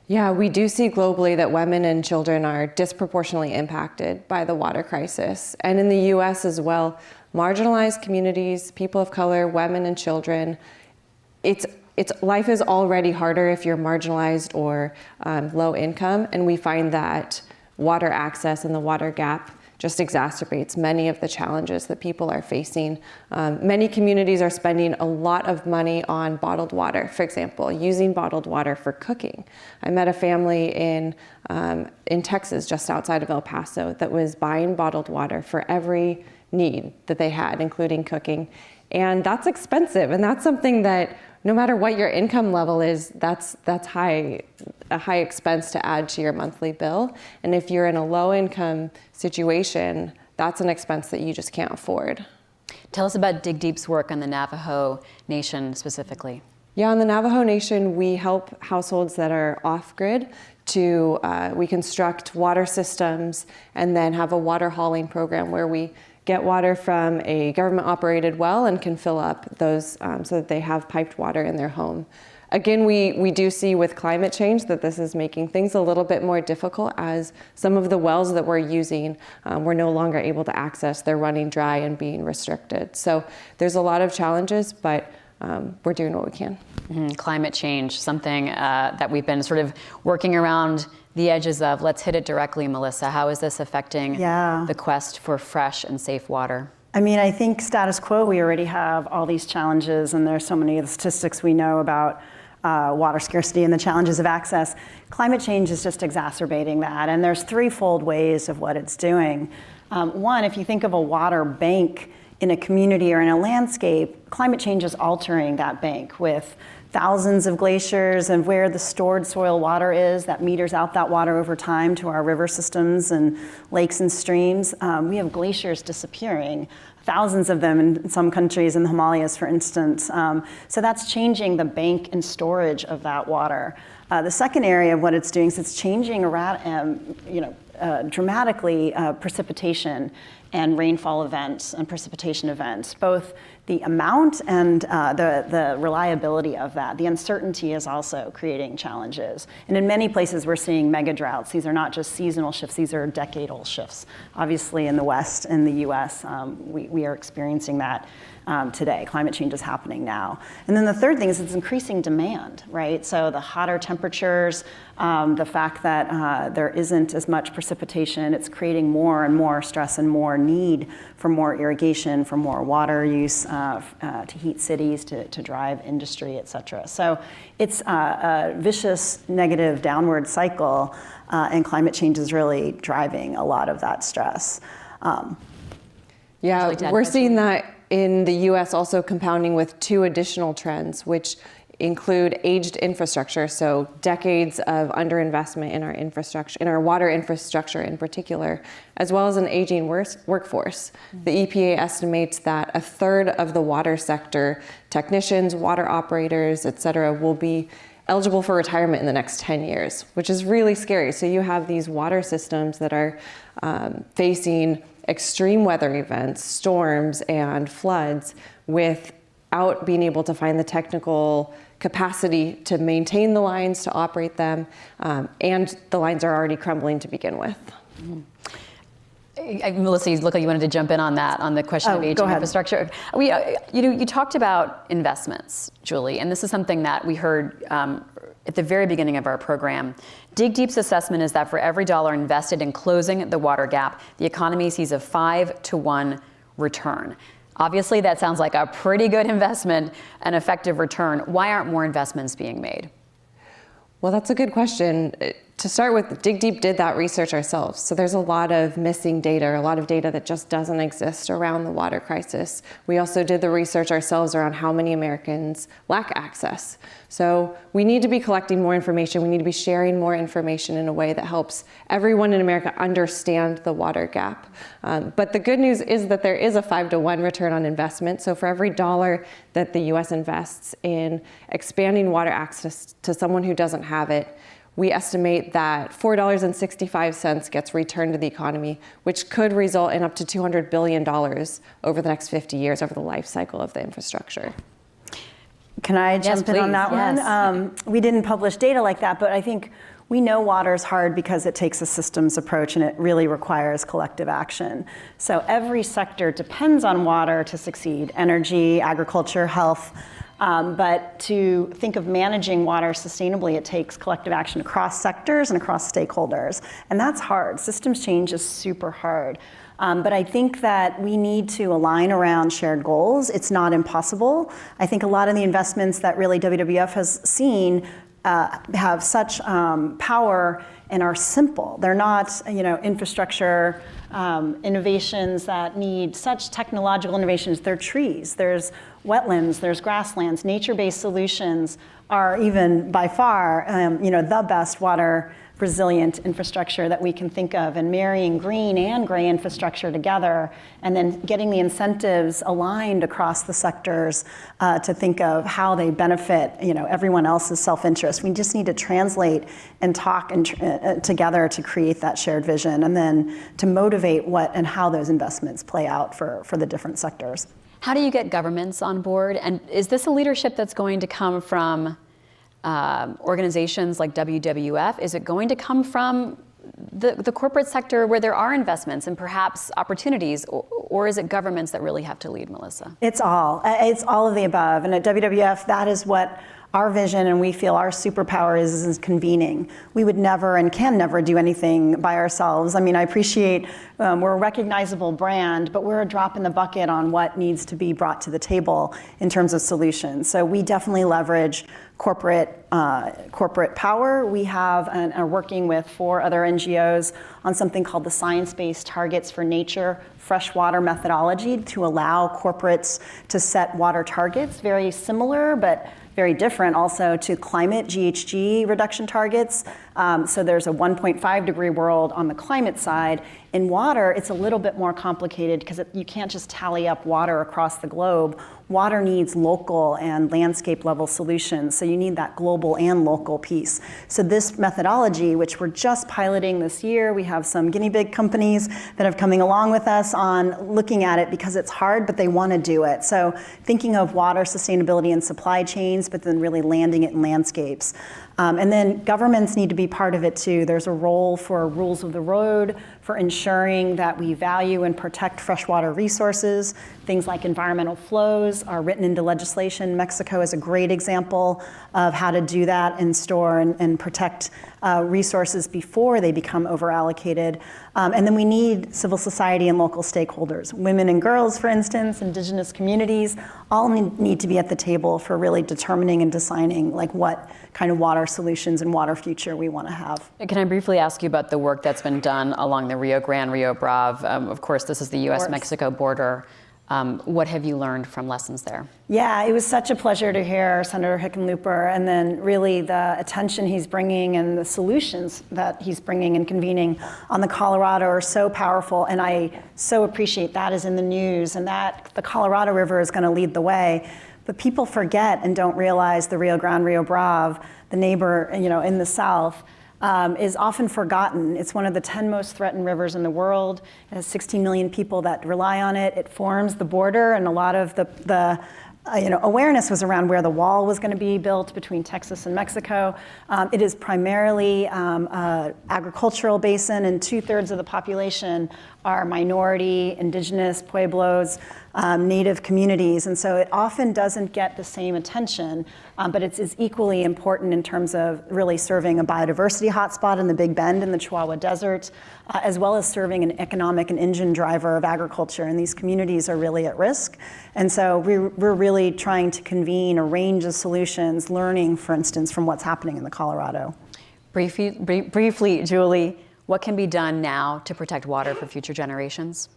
Yeah, we do see globally that women and children are disproportionately impacted by the water crisis. And in the U.S. as well, marginalized communities, people of color, women and children, life is already harder if you're marginalized or low income. And we find that water access and the water gap just exacerbates many of the challenges that people are facing. Many communities are spending a lot of money on bottled water, for example, using bottled water for cooking. I met a family in Texas, just outside of El Paso, that was buying bottled water for every need that they had, including cooking. And that's expensive, and that's something that no matter what your income level is, that's a high expense to add to your monthly bill. And if you're in a low income situation, that's an expense that you just can't afford. Tell us about DigDeep's work on the Navajo Nation specifically. Yeah, in the Navajo Nation, we help households that are off-grid to, we construct water systems and then have a water hauling program where we get water from a government-operated well and can fill up those so that they have piped water in their home. Again, we do see with climate change that this is making things a little bit more difficult, as some of the wells that we're using we're no longer able to access. They're running dry and being restricted. So there's a lot of challenges, but we're doing what we can. Climate change, something that we've been sort of working around the edges of. Let's hit it directly, Melissa. How is this affecting the quest for fresh and safe water? I mean, I think status quo, we already have all these challenges, and there's so many of the statistics we know about water scarcity and the challenges of access. Climate change is just exacerbating that, and there's threefold ways of what it's doing. One, if you think of a water bank in a community or in a landscape, climate change is altering that bank with thousands of glaciers, and where the stored soil water is, that meters out that water over time to our river systems and lakes and streams. We have glaciers disappearing, thousands of them in some countries, in the Himalayas, for instance. So that's changing the bank and storage of that water. The second area of what it's doing is it's changing dramatically precipitation and rainfall events and precipitation events, both the amount and the reliability of that. The uncertainty is also creating challenges. And in many places, we're seeing mega droughts. These are not just seasonal shifts, these are decadal shifts. Obviously, in the West, in the US, we are experiencing that today. Climate change is happening now. And then the third thing is it's increasing demand, right? So the hotter temperatures, the fact that there isn't as much precipitation, it's creating more and more stress and more need for more irrigation, for more water use, to heat cities, to drive industry, et cetera. So it's a vicious negative downward cycle, and climate change is really driving a lot of that stress. We're seeing that in the US also compounding with two additional trends, which include aged infrastructure, so decades of underinvestment in our infrastructure, in our water infrastructure in particular, as well as an aging workforce. The EPA estimates that a third of the water sector, technicians, water operators, et cetera, will be eligible for retirement in the next 10 years, which is really scary. So you have these water systems that are facing extreme weather events, storms and floods, without being able to find the technical capacity to maintain the lines, to operate them, and the lines are already crumbling to begin with. Melissa, you look like you wanted to jump in on that, on the question of aging infrastructure. You talked about investments, Julie, and this is something that we heard at the very beginning of our program. DigDeep's assessment is that for every dollar invested in closing the water gap, the economy sees a 5-to-1 return. Obviously, that sounds like a pretty good investment, an effective return. Why aren't more investments being made? Well, that's a good question. To start with, DigDeep did that research ourselves. So there's a lot of missing data, a lot of data that just doesn't exist around the water crisis. We also did the research ourselves around how many Americans lack access. So we need to be collecting more information. We need to be sharing more information in a way that helps everyone in America understand the water gap. But the good news is that there is a 5-to-1 return on investment. So for every dollar that the US invests in expanding water access to someone who doesn't have it, we estimate that $4.65 gets returned to the economy, which could result in up to $200 billion over the next 50 years over the life cycle of the infrastructure. Can I jump in on that one? We didn't publish data like that, but I think we know water is hard because it takes a systems approach and it really requires collective action. So every sector depends on water to succeed: energy, agriculture, health. But to think of managing water sustainably, it takes collective action across sectors and across stakeholders. And that's hard. Systems change is super hard. But I think that we need to align around shared goals. It's not impossible. I think a lot of the investments that really WWF has seen have such power and are simple. They're not, infrastructure innovations that need such technological innovations. They're trees, there's wetlands, there's grasslands. Nature-based solutions are even by far, the best water resilient infrastructure that we can think of, and marrying green and gray infrastructure together, and then getting the incentives aligned across the sectors to think of how they benefit, everyone else's self-interest. We just need to translate and talk together to create that shared vision, and then to motivate what and how those investments play out for the different sectors. How do you get governments on board? And is this a leadership that's going to come from organizations like WWF? Is it going to come from the corporate sector where there are investments and perhaps opportunities, or is it governments that really have to lead, Melissa? It's all of the above. And at WWF, that is what our vision and we feel our superpower is convening. We would never and can never do anything by ourselves. I mean, I appreciate we're a recognizable brand, but we're a drop in the bucket on what needs to be brought to the table in terms of solutions. So we definitely leverage corporate power. We have and are working with 4 other NGOs on something called the Science-Based Targets for Nature freshwater methodology to allow corporates to set water targets, very similar but very different also to climate GHG reduction targets. So there's a 1.5 degree world on the climate side. In water, it's a little bit more complicated because you can't just tally up water across the globe. Water needs local and landscape level solutions. So you need that global and local piece. So this methodology, which we're just piloting this year, we have some guinea pig companies that have coming along with us on looking at it because it's hard, but they want to do it. So thinking of water sustainability in supply chains, but then really landing it in landscapes. And then governments need to be part of it too. There's a role for rules of the road, for ensuring that we value and protect freshwater resources. Things like environmental flows are written into legislation. Mexico is a great example of how to do that and store and protect resources before they become over-allocated. And then we need civil society and local stakeholders. Women and girls, for instance, indigenous communities, all need to be at the table for really determining and designing like what kind of water solutions and water future we want to have. Can I briefly ask you about the work that's been done along the Rio Grande, Rio Bravo? Of course, this is the US-Mexico border. What have you learned from lessons there? Yeah, it was such a pleasure to hear Senator Hickenlooper, and then really the attention he's bringing and the solutions that he's bringing and convening on the Colorado are so powerful, and I so appreciate that is in the news, and that the Colorado River is going to lead the way. But people forget and don't realize the Rio Grande, Rio Bravo, the neighbor, in the south, is often forgotten. It's one of the 10 most threatened rivers in the world. It has 16 million people that rely on it. It forms the border, and a lot of the awareness was around where the wall was going to be built between Texas and Mexico. It is primarily an agricultural basin, and 2/3 of the population are minority, indigenous, pueblos, native communities. And so it often doesn't get the same attention, but it's equally important in terms of really serving a biodiversity hotspot in the Big Bend in the Chihuahua Desert, as well as serving an economic and engine driver of agriculture. And these communities are really at risk. And so we're really trying to convene a range of solutions, learning, for instance, from what's happening in the Colorado. Briefly, Julie, what can be done now to protect water for future generations?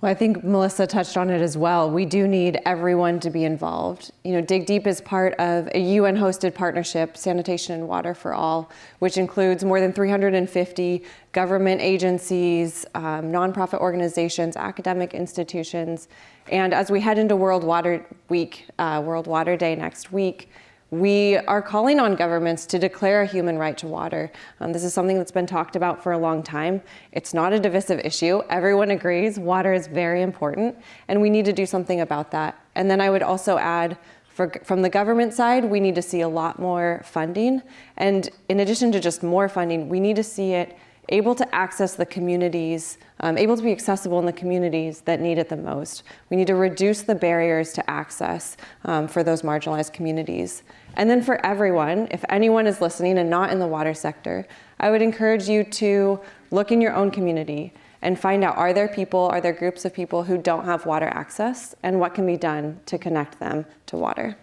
Well, I think Melissa touched on it as well. We do need everyone to be involved. DigDeep is part of a UN-hosted partnership, Sanitation and Water for All, which includes more than 350 government agencies, nonprofit organizations, academic institutions. And as we head into World Water Week, World Water Day next week, We are calling on governments to declare a human right to water. This is something that's been talked about for a long time. It's not a divisive issue. Everyone agrees water is very important, and we need to do something about that. And then I would also add, from the government side, we need to see a lot more funding. And in addition to just more funding, we need to see it able to access the communities, able to be accessible in the communities that need it the most. We need to reduce the barriers to access for those marginalized communities. And then for everyone, if anyone is listening and not in the water sector, I would encourage you to look in your own community and find out, are there groups of people who don't have water access, and what can be done to connect them to water?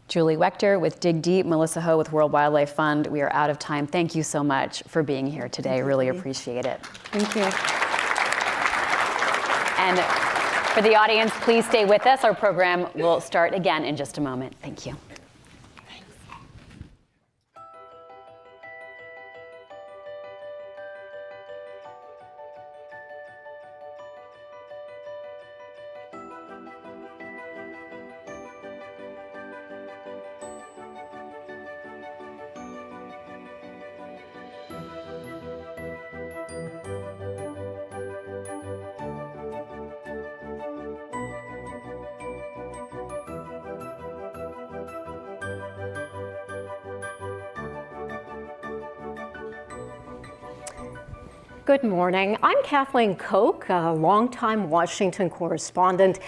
Julie Waechter with DigDeep, Melissa Ho with World Wildlife Fund. We are out of time. Thank you so much for being here today. Really appreciate it. Thank you. And for the audience, please stay with us. Our program will start again in just a moment. Thank you. Good morning. I'm Kathleen Koch, a longtime Washington correspondent,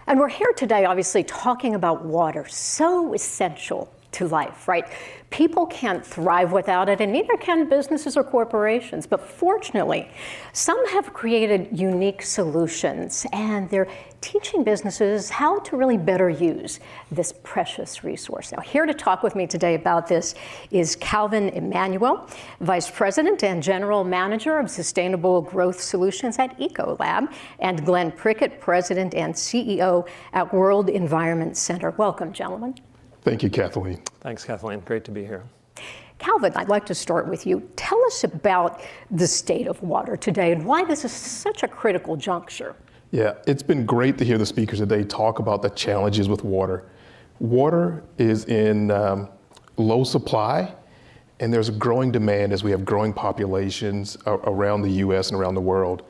and we're here today obviously talking about water, so essential to life, right? People can't thrive without it, and neither can businesses or corporations. But fortunately, some have created unique solutions, and they're teaching businesses how to really better use this precious resource. Now, here to talk with me today about this is Calvin Emmanuel, Vice President and General Manager of Sustainable Growth Solutions at Ecolab, and Glenn Prickett, President and CEO at World Environment Center. Welcome, gentlemen. Thank you, Kathleen. Thanks, Kathleen. Great to be here. Calvin, I'd like to start with you. Tell us about the state of water today and why this is such a critical juncture. Yeah, it's been great to hear the speakers today talk about the challenges with water. Water is in low supply, and there's a growing demand as we have growing populations around the U.S. and around the world.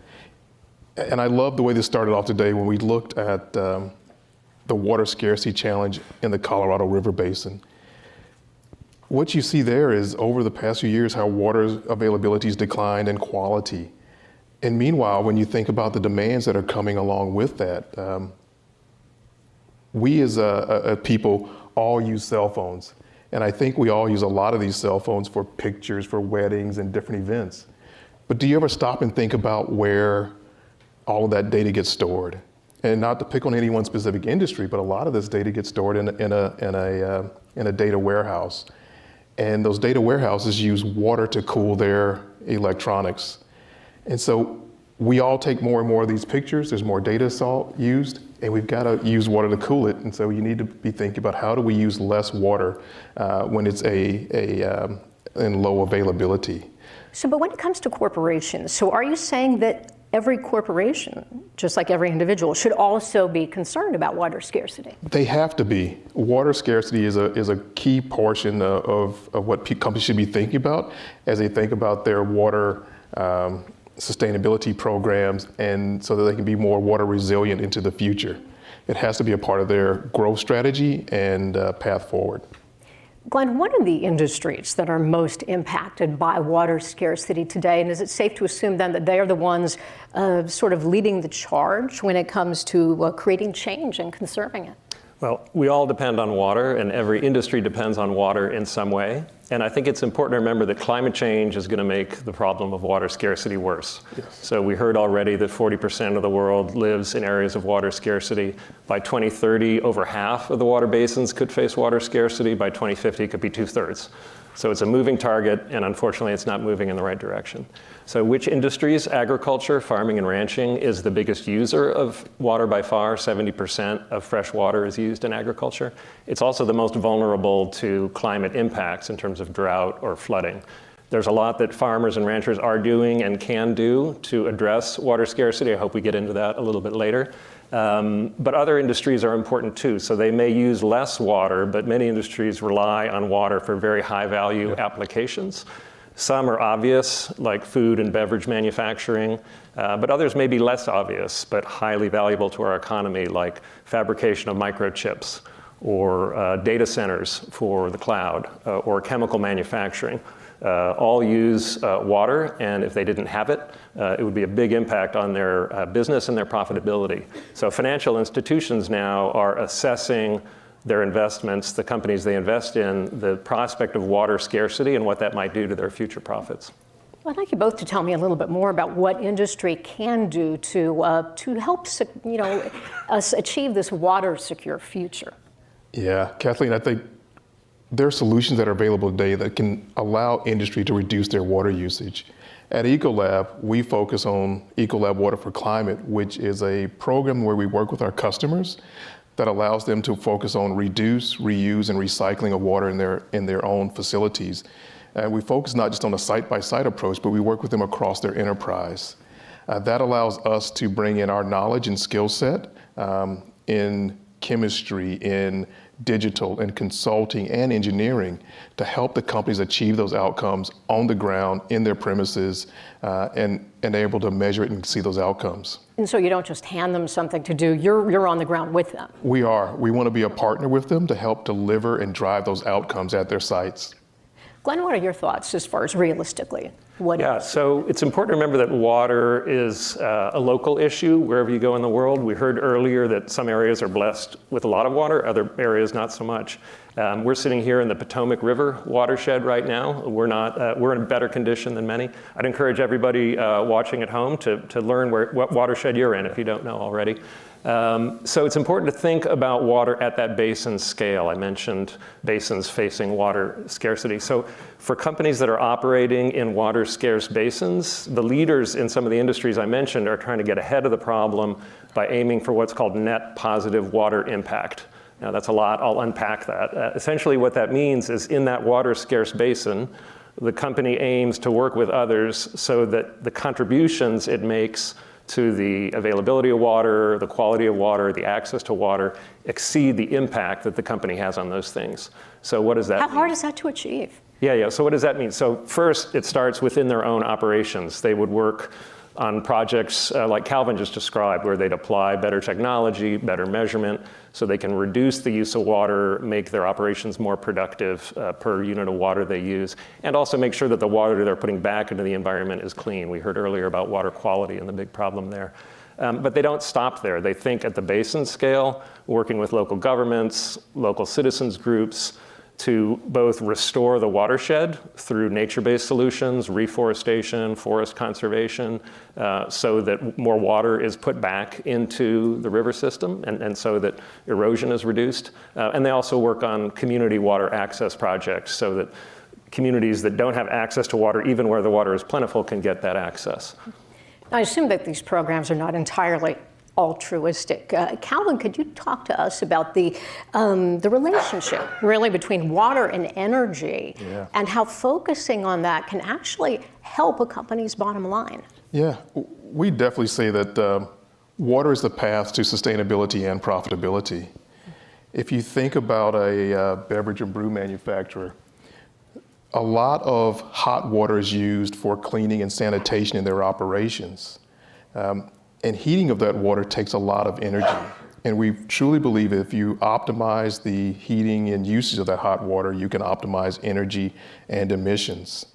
And I love the way this started off today when we looked at the water scarcity challenge in the Colorado River Basin. What you see there is over the past few years how water availability has declined and quality. And meanwhile, when you think about the demands that are coming along with that, we as a people all use cell phones. And I think we all use a lot of these cell phones for pictures, for weddings and different events. But do you ever stop and think about where all of that data gets stored? And not to pick on any one specific industry, but a lot of this data gets stored in a data warehouse. And those data warehouses use water to cool their electronics. And so we all take more and more of these pictures, there's more data used, and we've got to use water to cool it. And so you need to be thinking about how do we use less water when it's in low availability. So, but when it comes to corporations, so are you saying that every corporation, just like every individual, should also be concerned about water scarcity? They have to be. Water scarcity is a key portion of what companies should be thinking about as they think about their water sustainability programs, and so that they can be more water resilient into the future. It has to be a part of their growth strategy and path forward. Glenn, what are the industries that are most impacted by water scarcity today? And is it safe to assume then that they are the ones sort of leading the charge when it comes to creating change and conserving it? Well, we all depend on water, and every industry depends on water in some way. And I think it's important to remember that climate change is going to make the problem of water scarcity worse. Yes. So we heard already that 40% of the world lives in areas of water scarcity. By 2030, over half of the water basins could face water scarcity. By 2050, it could be 2/3. So it's a moving target, and unfortunately, it's not moving in the right direction. So which industries? Agriculture, farming and ranching is the biggest user of water by far. 70% of fresh water is used in agriculture. It's also the most vulnerable to climate impacts in terms of drought or flooding. There's a lot that farmers and ranchers are doing and can do to address water scarcity. I hope we get into that a little bit later. But other industries are important too. So they may use less water, but many industries rely on water for very high value applications. Some are obvious, like food and beverage manufacturing, but others may be less obvious, but highly valuable to our economy, like fabrication of microchips, or data centers for the cloud, or chemical manufacturing. All use water, and if they didn't have it, it would be a big impact on their business and their profitability. So financial institutions now are assessing their investments, the companies they invest in, the prospect of water scarcity and what that might do to their future profits. Well, I'd like you both to tell me a little bit more about what industry can do to help us achieve this water secure future. Yeah, Kathleen, I think there are solutions that are available today that can allow industry to reduce their water usage. At Ecolab, we focus on Ecolab Water for Climate, which is a program where we work with our customers that allows them to focus on reduce, reuse, and recycling of water in their own facilities. We focus not just on a site-by-site approach, but we work with them across their enterprise. That allows us to bring in our knowledge and skill set in chemistry, in digital, in consulting, and engineering to help the companies achieve those outcomes on the ground, in their premises, and able to measure it and see those outcomes. And so you don't just hand them something to do, you're on the ground with them. We are. We want to be a partner with them to help deliver and drive those outcomes at their sites. Glenn, what are your thoughts as far as realistically? So it's important to remember that water is a local issue wherever you go in the world. We heard earlier that some areas are blessed with a lot of water, other areas not so much. We're sitting here in the Potomac River watershed right now. We're in better condition than many. I'd encourage everybody watching at home to learn what watershed you're in if you don't know already. So it's important to think about water at that basin scale. I mentioned basins facing water scarcity. So for companies that are operating in water scarce basins, the leaders in some of the industries I mentioned are trying to get ahead of the problem by aiming for what's called net positive water impact. Now that's a lot, I'll unpack that. Essentially what that means is in that water scarce basin, the company aims to work with others so that the contributions it makes to the availability of water, the quality of water, the access to water, exceed the impact that the company has on those things. So what does that mean? How hard is that to achieve? So what does that mean? So first, it starts within their own operations. They would work on projects like Calvin just described, where they'd apply better technology, better measurement, so they can reduce the use of water, make their operations more productive per unit of water they use, and also make sure that the water they're putting back into the environment is clean. We heard earlier about water quality and the big problem there. But they don't stop there. They think at the basin scale, working with local governments, local citizens groups, to both restore the watershed through nature-based solutions, reforestation, forest conservation, so that more water is put back into the river system and so that erosion is reduced. And they also work on community water access projects so that communities that don't have access to water, even where the water is plentiful, can get that access. I assume that these programs are not entirely altruistic. Calvin, could you talk to us about the relationship really between water and energy and how focusing on that can actually help a company's bottom line? Yeah, we definitely say that water is the path to sustainability and profitability. If you think about a beverage and brew manufacturer, a lot of hot water is used for cleaning and sanitation in their operations. And heating of that water takes a lot of energy. And we truly believe if you optimize the heating and usage of that hot water, you can optimize energy and emissions.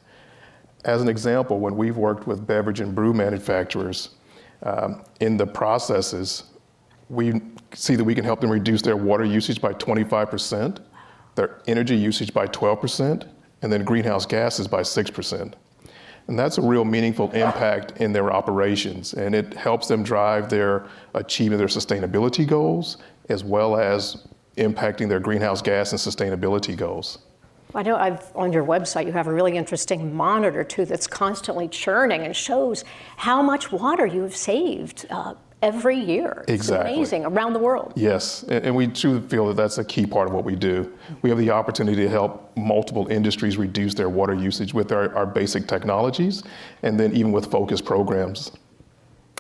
As an example, when we've worked with beverage and brew manufacturers in the processes, we see that we can help them reduce their water usage by 25%, their energy usage by 12%, and then greenhouse gases by 6%. And that's a real meaningful impact in their operations, and it helps them drive their achieving their sustainability goals, as well as impacting their greenhouse gas and sustainability goals. I know on your website you have a really interesting monitor too that's constantly churning and shows how much water you have saved every year. It's amazing, around the world. Yes, and we truly feel that that's a key part of what we do. We have the opportunity to help multiple industries reduce their water usage with our basic technologies, and then even with focused programs.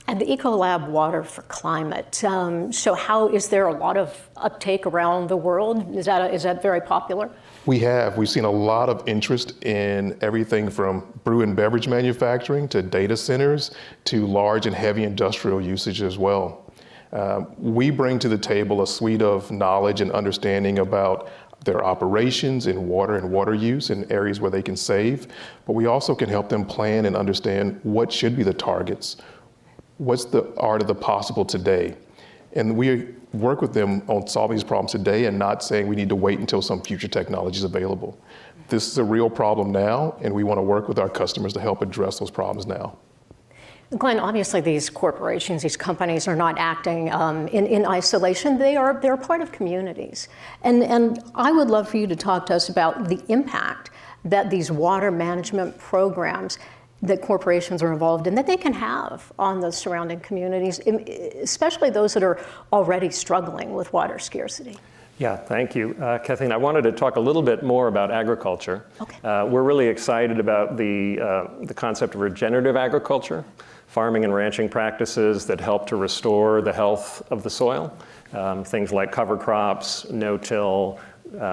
And the Ecolab Water for Climate. So how, is there a lot of uptake around the world? Is that very popular? We've seen a lot of interest in everything from brew and beverage manufacturing to data centers to large and heavy industrial usage as well. We bring to the table a suite of knowledge and understanding about their operations in water and water use in areas where they can save, but we also can help them plan and understand what should be the targets. What's the art of the possible today? And we work with them on solving these problems today and not saying we need to wait until some future technology is available. This is a real problem now, and we want to work with our customers to help address those problems now. Glenn, obviously these corporations, these companies are not acting in isolation. They're part of communities. And I would love for you to talk to us about the impact that these water management programs that corporations are involved in, that they can have on the surrounding communities, especially those that are already struggling with water scarcity. Yeah, thank you. Kathleen, I wanted to talk a little bit more about agriculture. Okay. We're really excited about the concept of regenerative agriculture, farming and ranching practices that help to restore the health of the soil. Things like cover crops, no-till,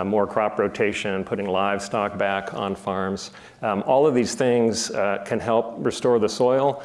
more crop rotation, putting livestock back on farms. All of these things can help restore the soil,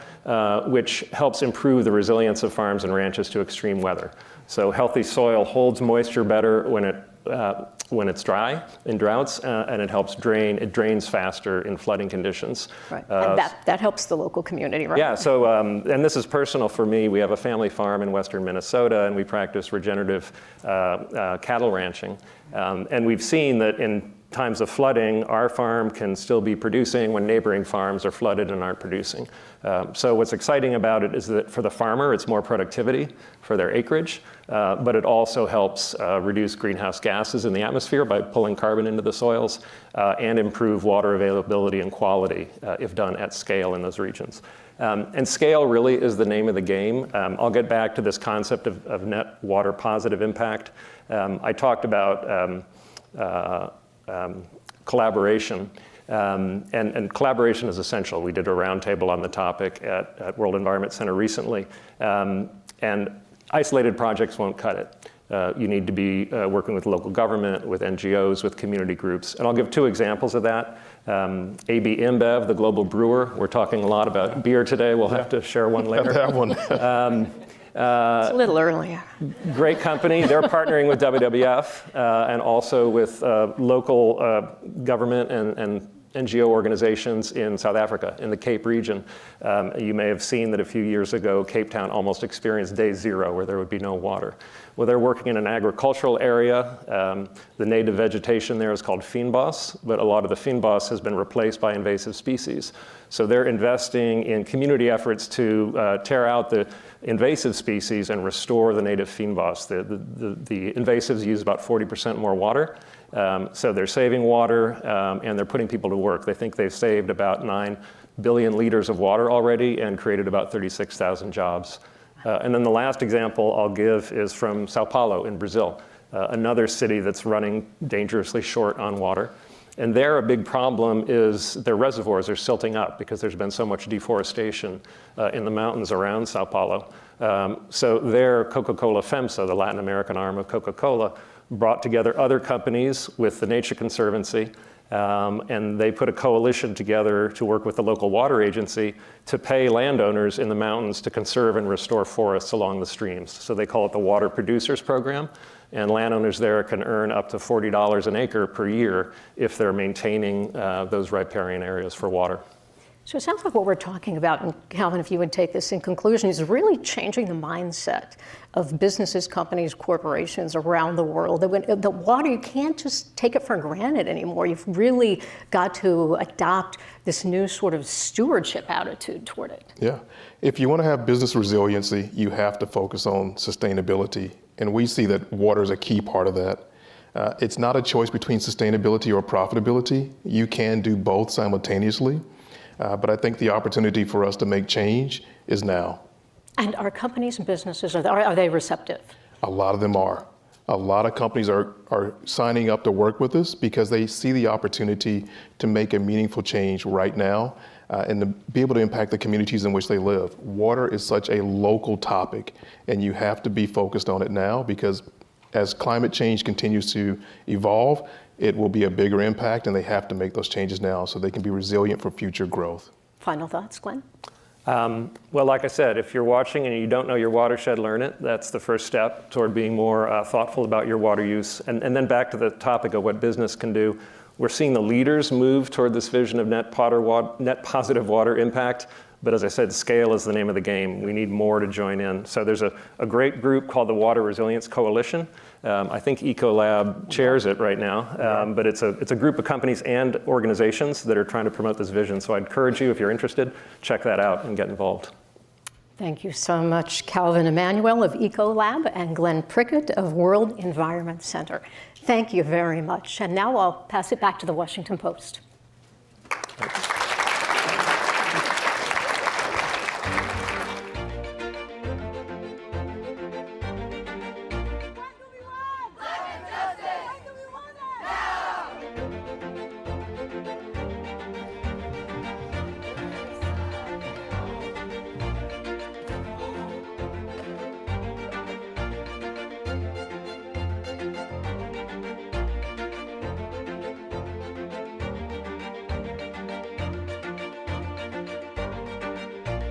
which helps improve the resilience of farms and ranches to extreme weather. So healthy soil holds moisture better when it's dry in droughts, and it helps drain. It drains faster in flooding conditions. Right. And that helps the local community, right? Yeah, so, and this is personal for me. We have a family farm in western Minnesota, and we practice regenerative cattle ranching. And we've seen that in times of flooding, our farm can still be producing when neighboring farms are flooded and aren't producing. So what's exciting about it is that for the farmer, it's more productivity for their acreage, but it also helps reduce greenhouse gases in the atmosphere by pulling carbon into the soils, and improve water availability and quality if done at scale in those regions. And scale really is the name of the game. I'll get back to this concept of net water positive impact. I talked about collaboration, and collaboration is essential. We did a roundtable on the topic at World Environment Center recently, and isolated projects won't cut it. You need to be working with local government, with NGOs, with community groups. And I'll give two examples of that. AB InBev, the global brewer. We're talking a lot about beer today. We'll have to share one later. That one. It's a little earlier. Great company. They're partnering with WWF and also with local government and NGO organizations in South Africa, in the Cape region. You may have seen that a few years ago, Cape Town almost experienced day zero where there would be no water. Well, they're working in an agricultural area. The native vegetation there is called fynbos, but a lot of the fynbos has been replaced by invasive species. So they're investing in community efforts to tear out the invasive species and restore the native fynbos. The invasives use about 40% more water. So they're saving water and they're putting people to work. They think they've saved about 9 billion liters of water already and created about 36,000 jobs. And then the last example I'll give is from Sao Paulo in Brazil, another city that's running dangerously short on water. And there a big problem is their reservoirs are silting up because there's been so much deforestation in the mountains around Sao Paulo. So there Coca-Cola FEMSA, the Latin American arm of Coca-Cola, brought together other companies with the Nature Conservancy, and they put a coalition together to work with the local water agency to pay landowners in the mountains to conserve and restore forests along the streams. So they call it the Water Producers Program, and landowners there can earn up to $40 an acre per year if they're maintaining those riparian areas for water. So it sounds like what we're talking about, and Calvin, if you would take this in conclusion, is really changing the mindset of businesses, companies, corporations around the world. That the water, you can't just take it for granted anymore. You've really got to adopt this new sort of stewardship attitude toward it. Yeah. If you want to have business resiliency, you have to focus on sustainability. And we see that water is a key part of that. It's not a choice between sustainability or profitability. You can do both simultaneously. But I think the opportunity for us to make change is now. And are companies and businesses, are they receptive? A lot of them are. A lot of companies are signing up to work with us because they see the opportunity to make a meaningful change right now and to be able to impact the communities in which they live. Water is such a local topic, and you have to be focused on it now because as climate change continues to evolve, it will be a bigger impact, and they have to make those changes now so they can be resilient for future growth. Final thoughts, Glenn? Well, like I said, if you're watching and you don't know your watershed, learn it. That's the first step toward being more thoughtful about your water use. And then back to the topic of what business can do. We're seeing the leaders move toward this vision of net positive water impact. But as I said, scale is the name of the game. We need more to join in. So there's a great group called the Water Resilience Coalition. I think Ecolab chairs it right now, but it's a group of companies and organizations that are trying to promote this vision. So I encourage you, if you're interested, check that out and get involved. Thank you so much, Calvin Emmanuel of Ecolab and Glenn Prickett of World Environment Center. Thank you very much. And now I'll pass it back to the Washington Post. Thanks.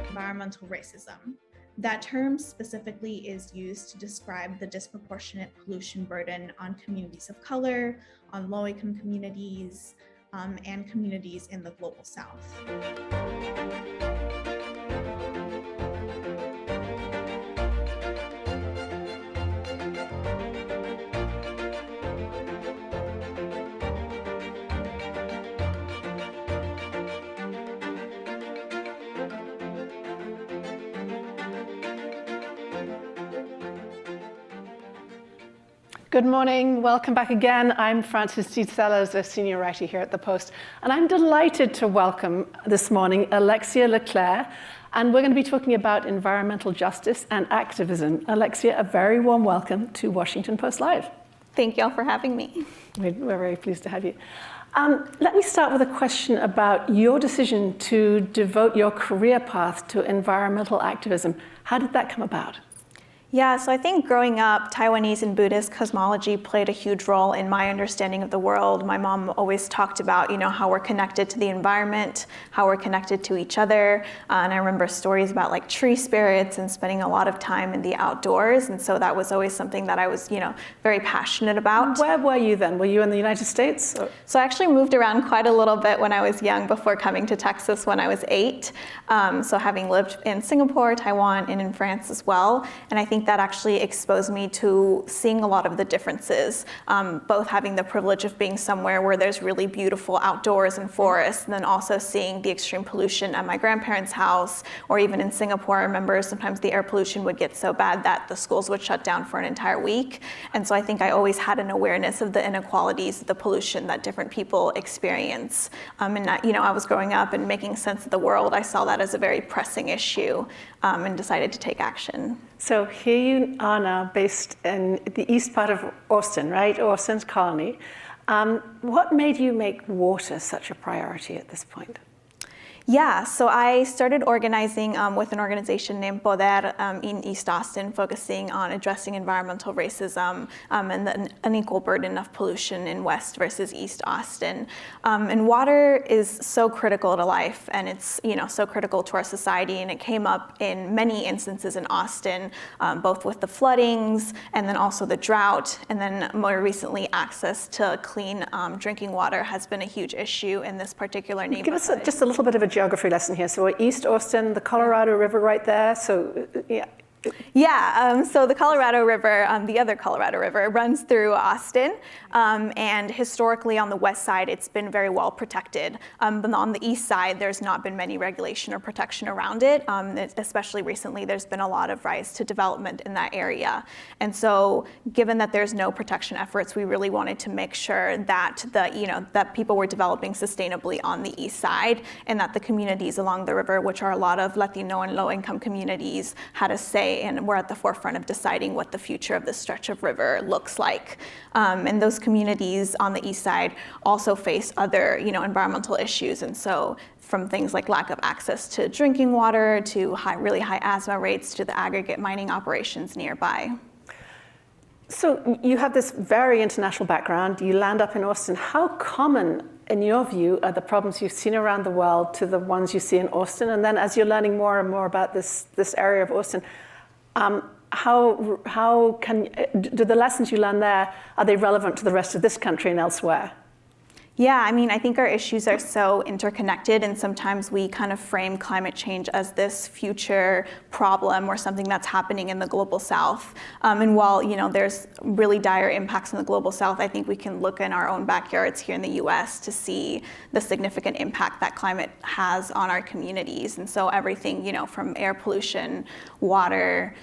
Environmental racism. That term specifically is used to describe the disproportionate pollution burden on communities of color, on low-income communities, and communities in the global south. Good morning, welcome back again. I'm Frances D. Sellers, a senior writer here at The Post, and I'm delighted to welcome this morning Alexia Leclercq, and we're going to be talking about environmental justice and activism. Alexia, a very warm welcome to Washington Post Live. Thank you all for having me. We're very pleased to have you. Let me start with a question about your decision to devote your career path to environmental activism. How did that come about? Yeah, so I think growing up, Taiwanese and Buddhist cosmology played a huge role in my understanding of the world. My mom always talked about, how we're connected to the environment, how we're connected to each other. And I remember stories about like tree spirits and spending a lot of time in the outdoors. And so that was always something that I was, very passionate about. Where were you then? Were you in the United States? Or? So I actually moved around quite a little bit when I was young before coming to Texas when I was 8. So having lived in Singapore, Taiwan, and in France as well. And I think that actually exposed me to seeing a lot of the differences, both having the privilege of being somewhere where there's really beautiful outdoors and forests, and then also seeing the extreme pollution at my grandparents' house, or even in Singapore. I remember sometimes the air pollution would get so bad that the schools would shut down for an entire week. And so I think I always had an awareness of the inequalities, the pollution that different people experience. And I was growing up and making sense of the world. I saw that as a very pressing issue and decided to take action. So here you are now based in the east part of Austin, right? Austin's colony. What made you make water such a priority at this point? Yeah, so I started organizing with an organization named Poder in East Austin, focusing on addressing environmental racism and the unequal burden of pollution in West versus East Austin. And water is so critical to life, and it's so critical to our society. And it came up in many instances in Austin, both with the floodings and then also the drought, and then more recently, access to clean drinking water has been a huge issue in this particular neighborhood. Give us just a little bit of a geography lesson here. So we're East Austin, the Colorado River right there. So yeah, Yeah, so the Colorado River, the other Colorado River, runs through Austin, and historically on the west side, it's been very well protected. But on the east side, there's not been many regulation or protection around it. Especially recently, there's been a lot of rise to development in that area. And so, given that there's no protection efforts, we really wanted to make sure that that people were developing sustainably on the east side, and that the communities along the river, which are a lot of Latino and low-income communities, had a say and we're at the forefront of deciding what the future of this stretch of river looks like. And those communities on the east side also face other, environmental issues. And so from things like lack of access to drinking water, to really high asthma rates, to the aggregate mining operations nearby. So you have this very international background. You land up in Austin. How common, in your view, are the problems you've seen around the world to the ones you see in Austin? And then as you're learning more and more about this area of Austin, how do the lessons you learn there, are they relevant to the rest of this country and elsewhere? Yeah, I think our issues are so interconnected, and sometimes we kind of frame climate change as this future problem or something that's happening in the global south. And while, there's really dire impacts in the global south, I think we can look in our own backyards here in the US to see the significant impact that climate has on our communities. And so everything, from air pollution, water,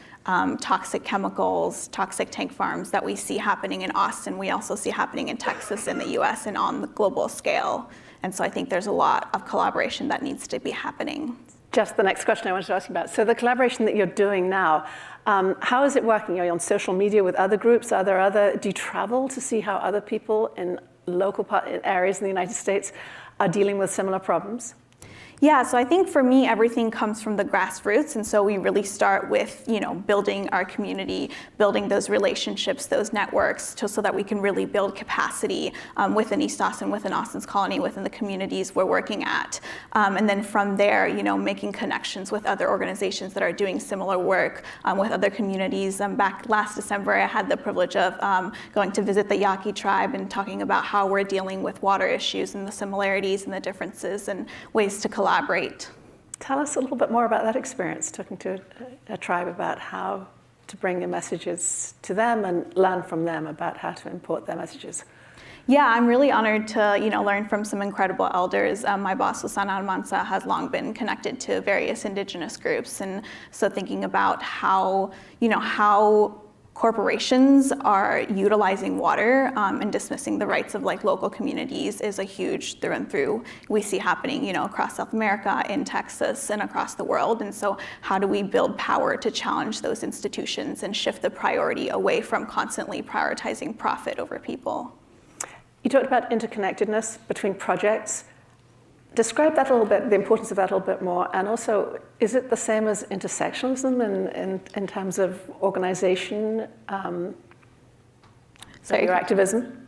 toxic chemicals, toxic tank farms that we see happening in Austin, we also see happening in Texas, in the US, and on the global scale. And so I think there's a lot of collaboration that needs to be happening. Just the next question I wanted to ask you about. So the collaboration that you're doing now, how is it working? Are you on social media with other groups? Do you travel to see how other people in local areas in the United States are dealing with similar problems? Yeah, so I think for me, everything comes from the grassroots. And so we really start with, building our community, building those relationships, those networks, so that we can really build capacity within East Austin, within Austin's Colony, within the communities we're working at. And then from there, making connections with other organizations that are doing similar work with other communities. Back last December, I had the privilege of going to visit the Yaqui tribe and talking about how we're dealing with water issues and the similarities and the differences and ways to collaborate. Tell us a little bit more about that experience, talking to a tribe about how to bring your messages to them and learn from them about how to import their messages. Yeah, I'm really honored to learn from some incredible elders. My boss, Susana Almanza, has long been connected to various indigenous groups, and so thinking about how corporations are utilizing water and dismissing the rights of local communities is a huge through and through we see happening across South America, in Texas, and across the world. And so how do we build power to challenge those institutions and shift the priority away from constantly prioritizing profit over people? You talked about interconnectedness between projects. Describe that a little bit, the importance of that a little bit more, and also, is it the same as intersectionalism in terms of organization, your activism?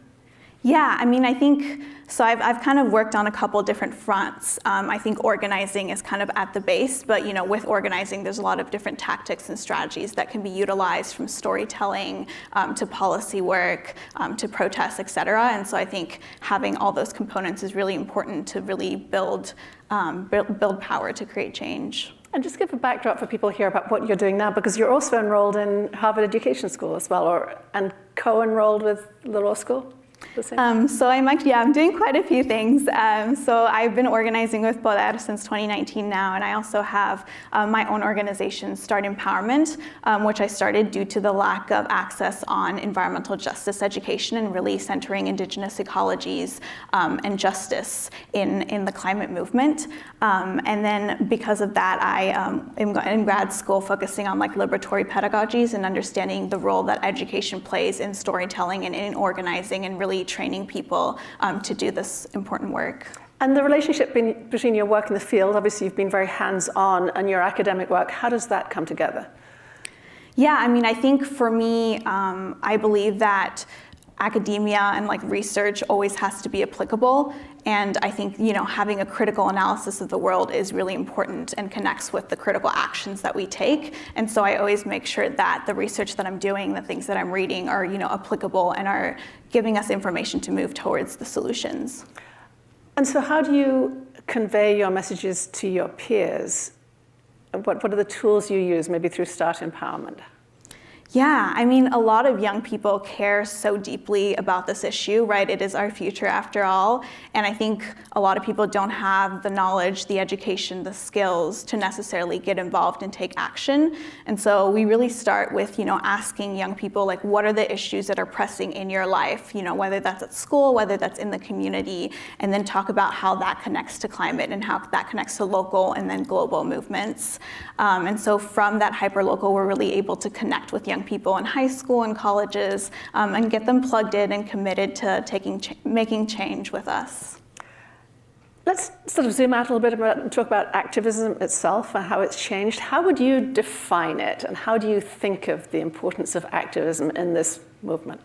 Yeah, I think, so I've kind of worked on a couple different fronts. I think organizing is kind of at the base, but with organizing, there's a lot of different tactics and strategies that can be utilized, from storytelling to policy work to protests, et cetera. And so I think having all those components is really important to really build power to create change. And just give a backdrop for people here about what you're doing now, because you're also enrolled in Harvard Education School as well, and co-enrolled with the law school. So I'm doing quite a few things. So I've been organizing with Poder since 2019 now, and I also have my own organization, Start Empowerment, which I started due to the lack of access on environmental justice education and really centering indigenous ecologies and justice in the climate movement. And then because of that, I am in grad school focusing on liberatory pedagogies and understanding the role that education plays in storytelling and in organizing and really training people to do this important work. And the relationship between your work in the field, obviously you've been very hands-on, and your academic work, how does that come together? Yeah, I think for me, I believe that academia and research always has to be applicable. And I think, having a critical analysis of the world is really important and connects with the critical actions that we take. And so I always make sure that the research that I'm doing, the things that I'm reading are, applicable and are giving us information to move towards the solutions. And so how do you convey your messages to your peers what are the tools you use, maybe through Start Empowerment? Yeah, I mean, a lot of young people care so deeply about this issue, right? It is our future after all. And I think a lot of people don't have the knowledge, the education, the skills to necessarily get involved and take action. And so we really start with, asking young people, like, what are the issues that are pressing in your life? Whether that's at school, whether that's in the community, and then talk about how that connects to climate and how that connects to local and then global movements. And so from that hyperlocal, we're really able to connect with young people in high school and colleges and get them plugged in and committed to making change with us. Let's sort of zoom out a little bit and talk about activism itself and how it's changed. How would you define it, and how do you think of the importance of activism in this movement?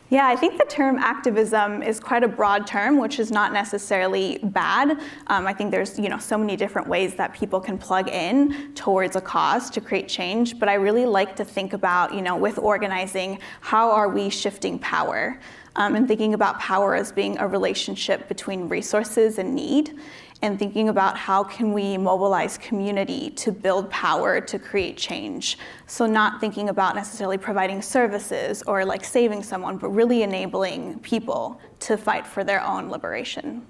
Yeah, I think the term activism is quite a broad term, which is not necessarily bad. I think there's so many different ways that people can plug in towards a cause to create change. But I really like to think about, with organizing, how are we shifting power? And thinking about power as being a relationship between resources and need, and thinking about how can we mobilize community to build power to create change. So not thinking about necessarily providing services or like saving someone, but really enabling people to fight for their own liberation.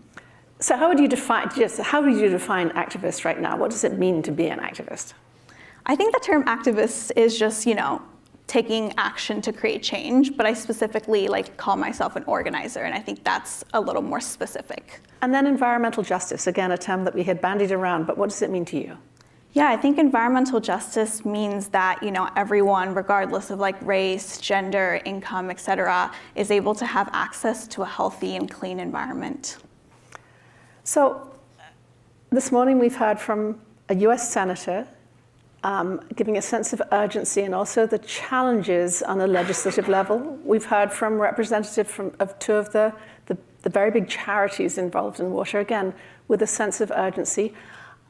So how would you define activist right now? What does it mean to be an activist? I think the term activist is just, taking action to create change, but I specifically call myself an organizer, and I think that's a little more specific. And then environmental justice, again, a term that we had bandied around, but what does it mean to you? Yeah, I think environmental justice means that, everyone, regardless of race, gender, income, et cetera, is able to have access to a healthy and clean environment. So this morning we've heard from a US Senator giving a sense of urgency and also the challenges on a legislative level. We've heard from representatives of two of the very big charities involved in water, again, with a sense of urgency.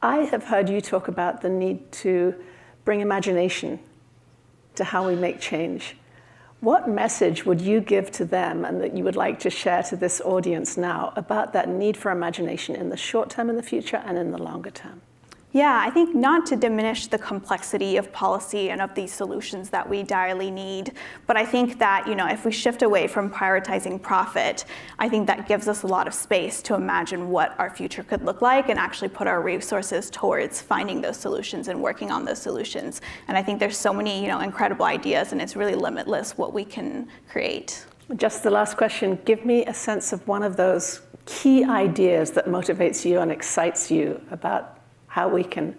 I have heard you talk about the need to bring imagination to how we make change. What message would you give to them and that you would like to share to this audience now about that need for imagination in the short term, in the future, and in the longer term? Yeah, I think not to diminish the complexity of policy and of these solutions that we direly need, but I think that, if we shift away from prioritizing profit, I think that gives us a lot of space to imagine what our future could look like and actually put our resources towards finding those solutions and working on those solutions. And I think there's so many, incredible ideas, and it's really limitless what we can create. Just the last question, give me a sense of one of those key ideas that motivates you and excites you about how we can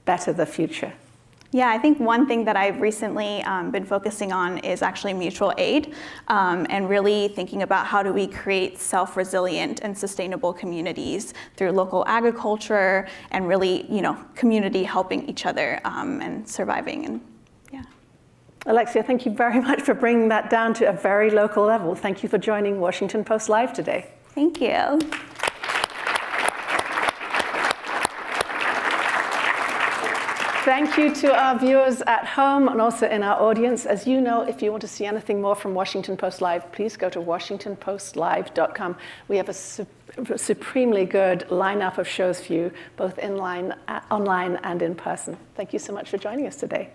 better the future. Yeah, I think one thing that I've recently been focusing on is actually mutual aid, and really thinking about how do we create self-resilient and sustainable communities through local agriculture and really, community helping each other and surviving. And yeah. Alexia, thank you very much for bringing that down to a very local level. Thank you for joining Washington Post Live today. Thank you. Thank you to our viewers at home and also in our audience. As you know, if you want to see anything more from Washington Post Live, please go to WashingtonPostLive.com. We have a supremely good lineup of shows for you, both online and in person. Thank you so much for joining us today.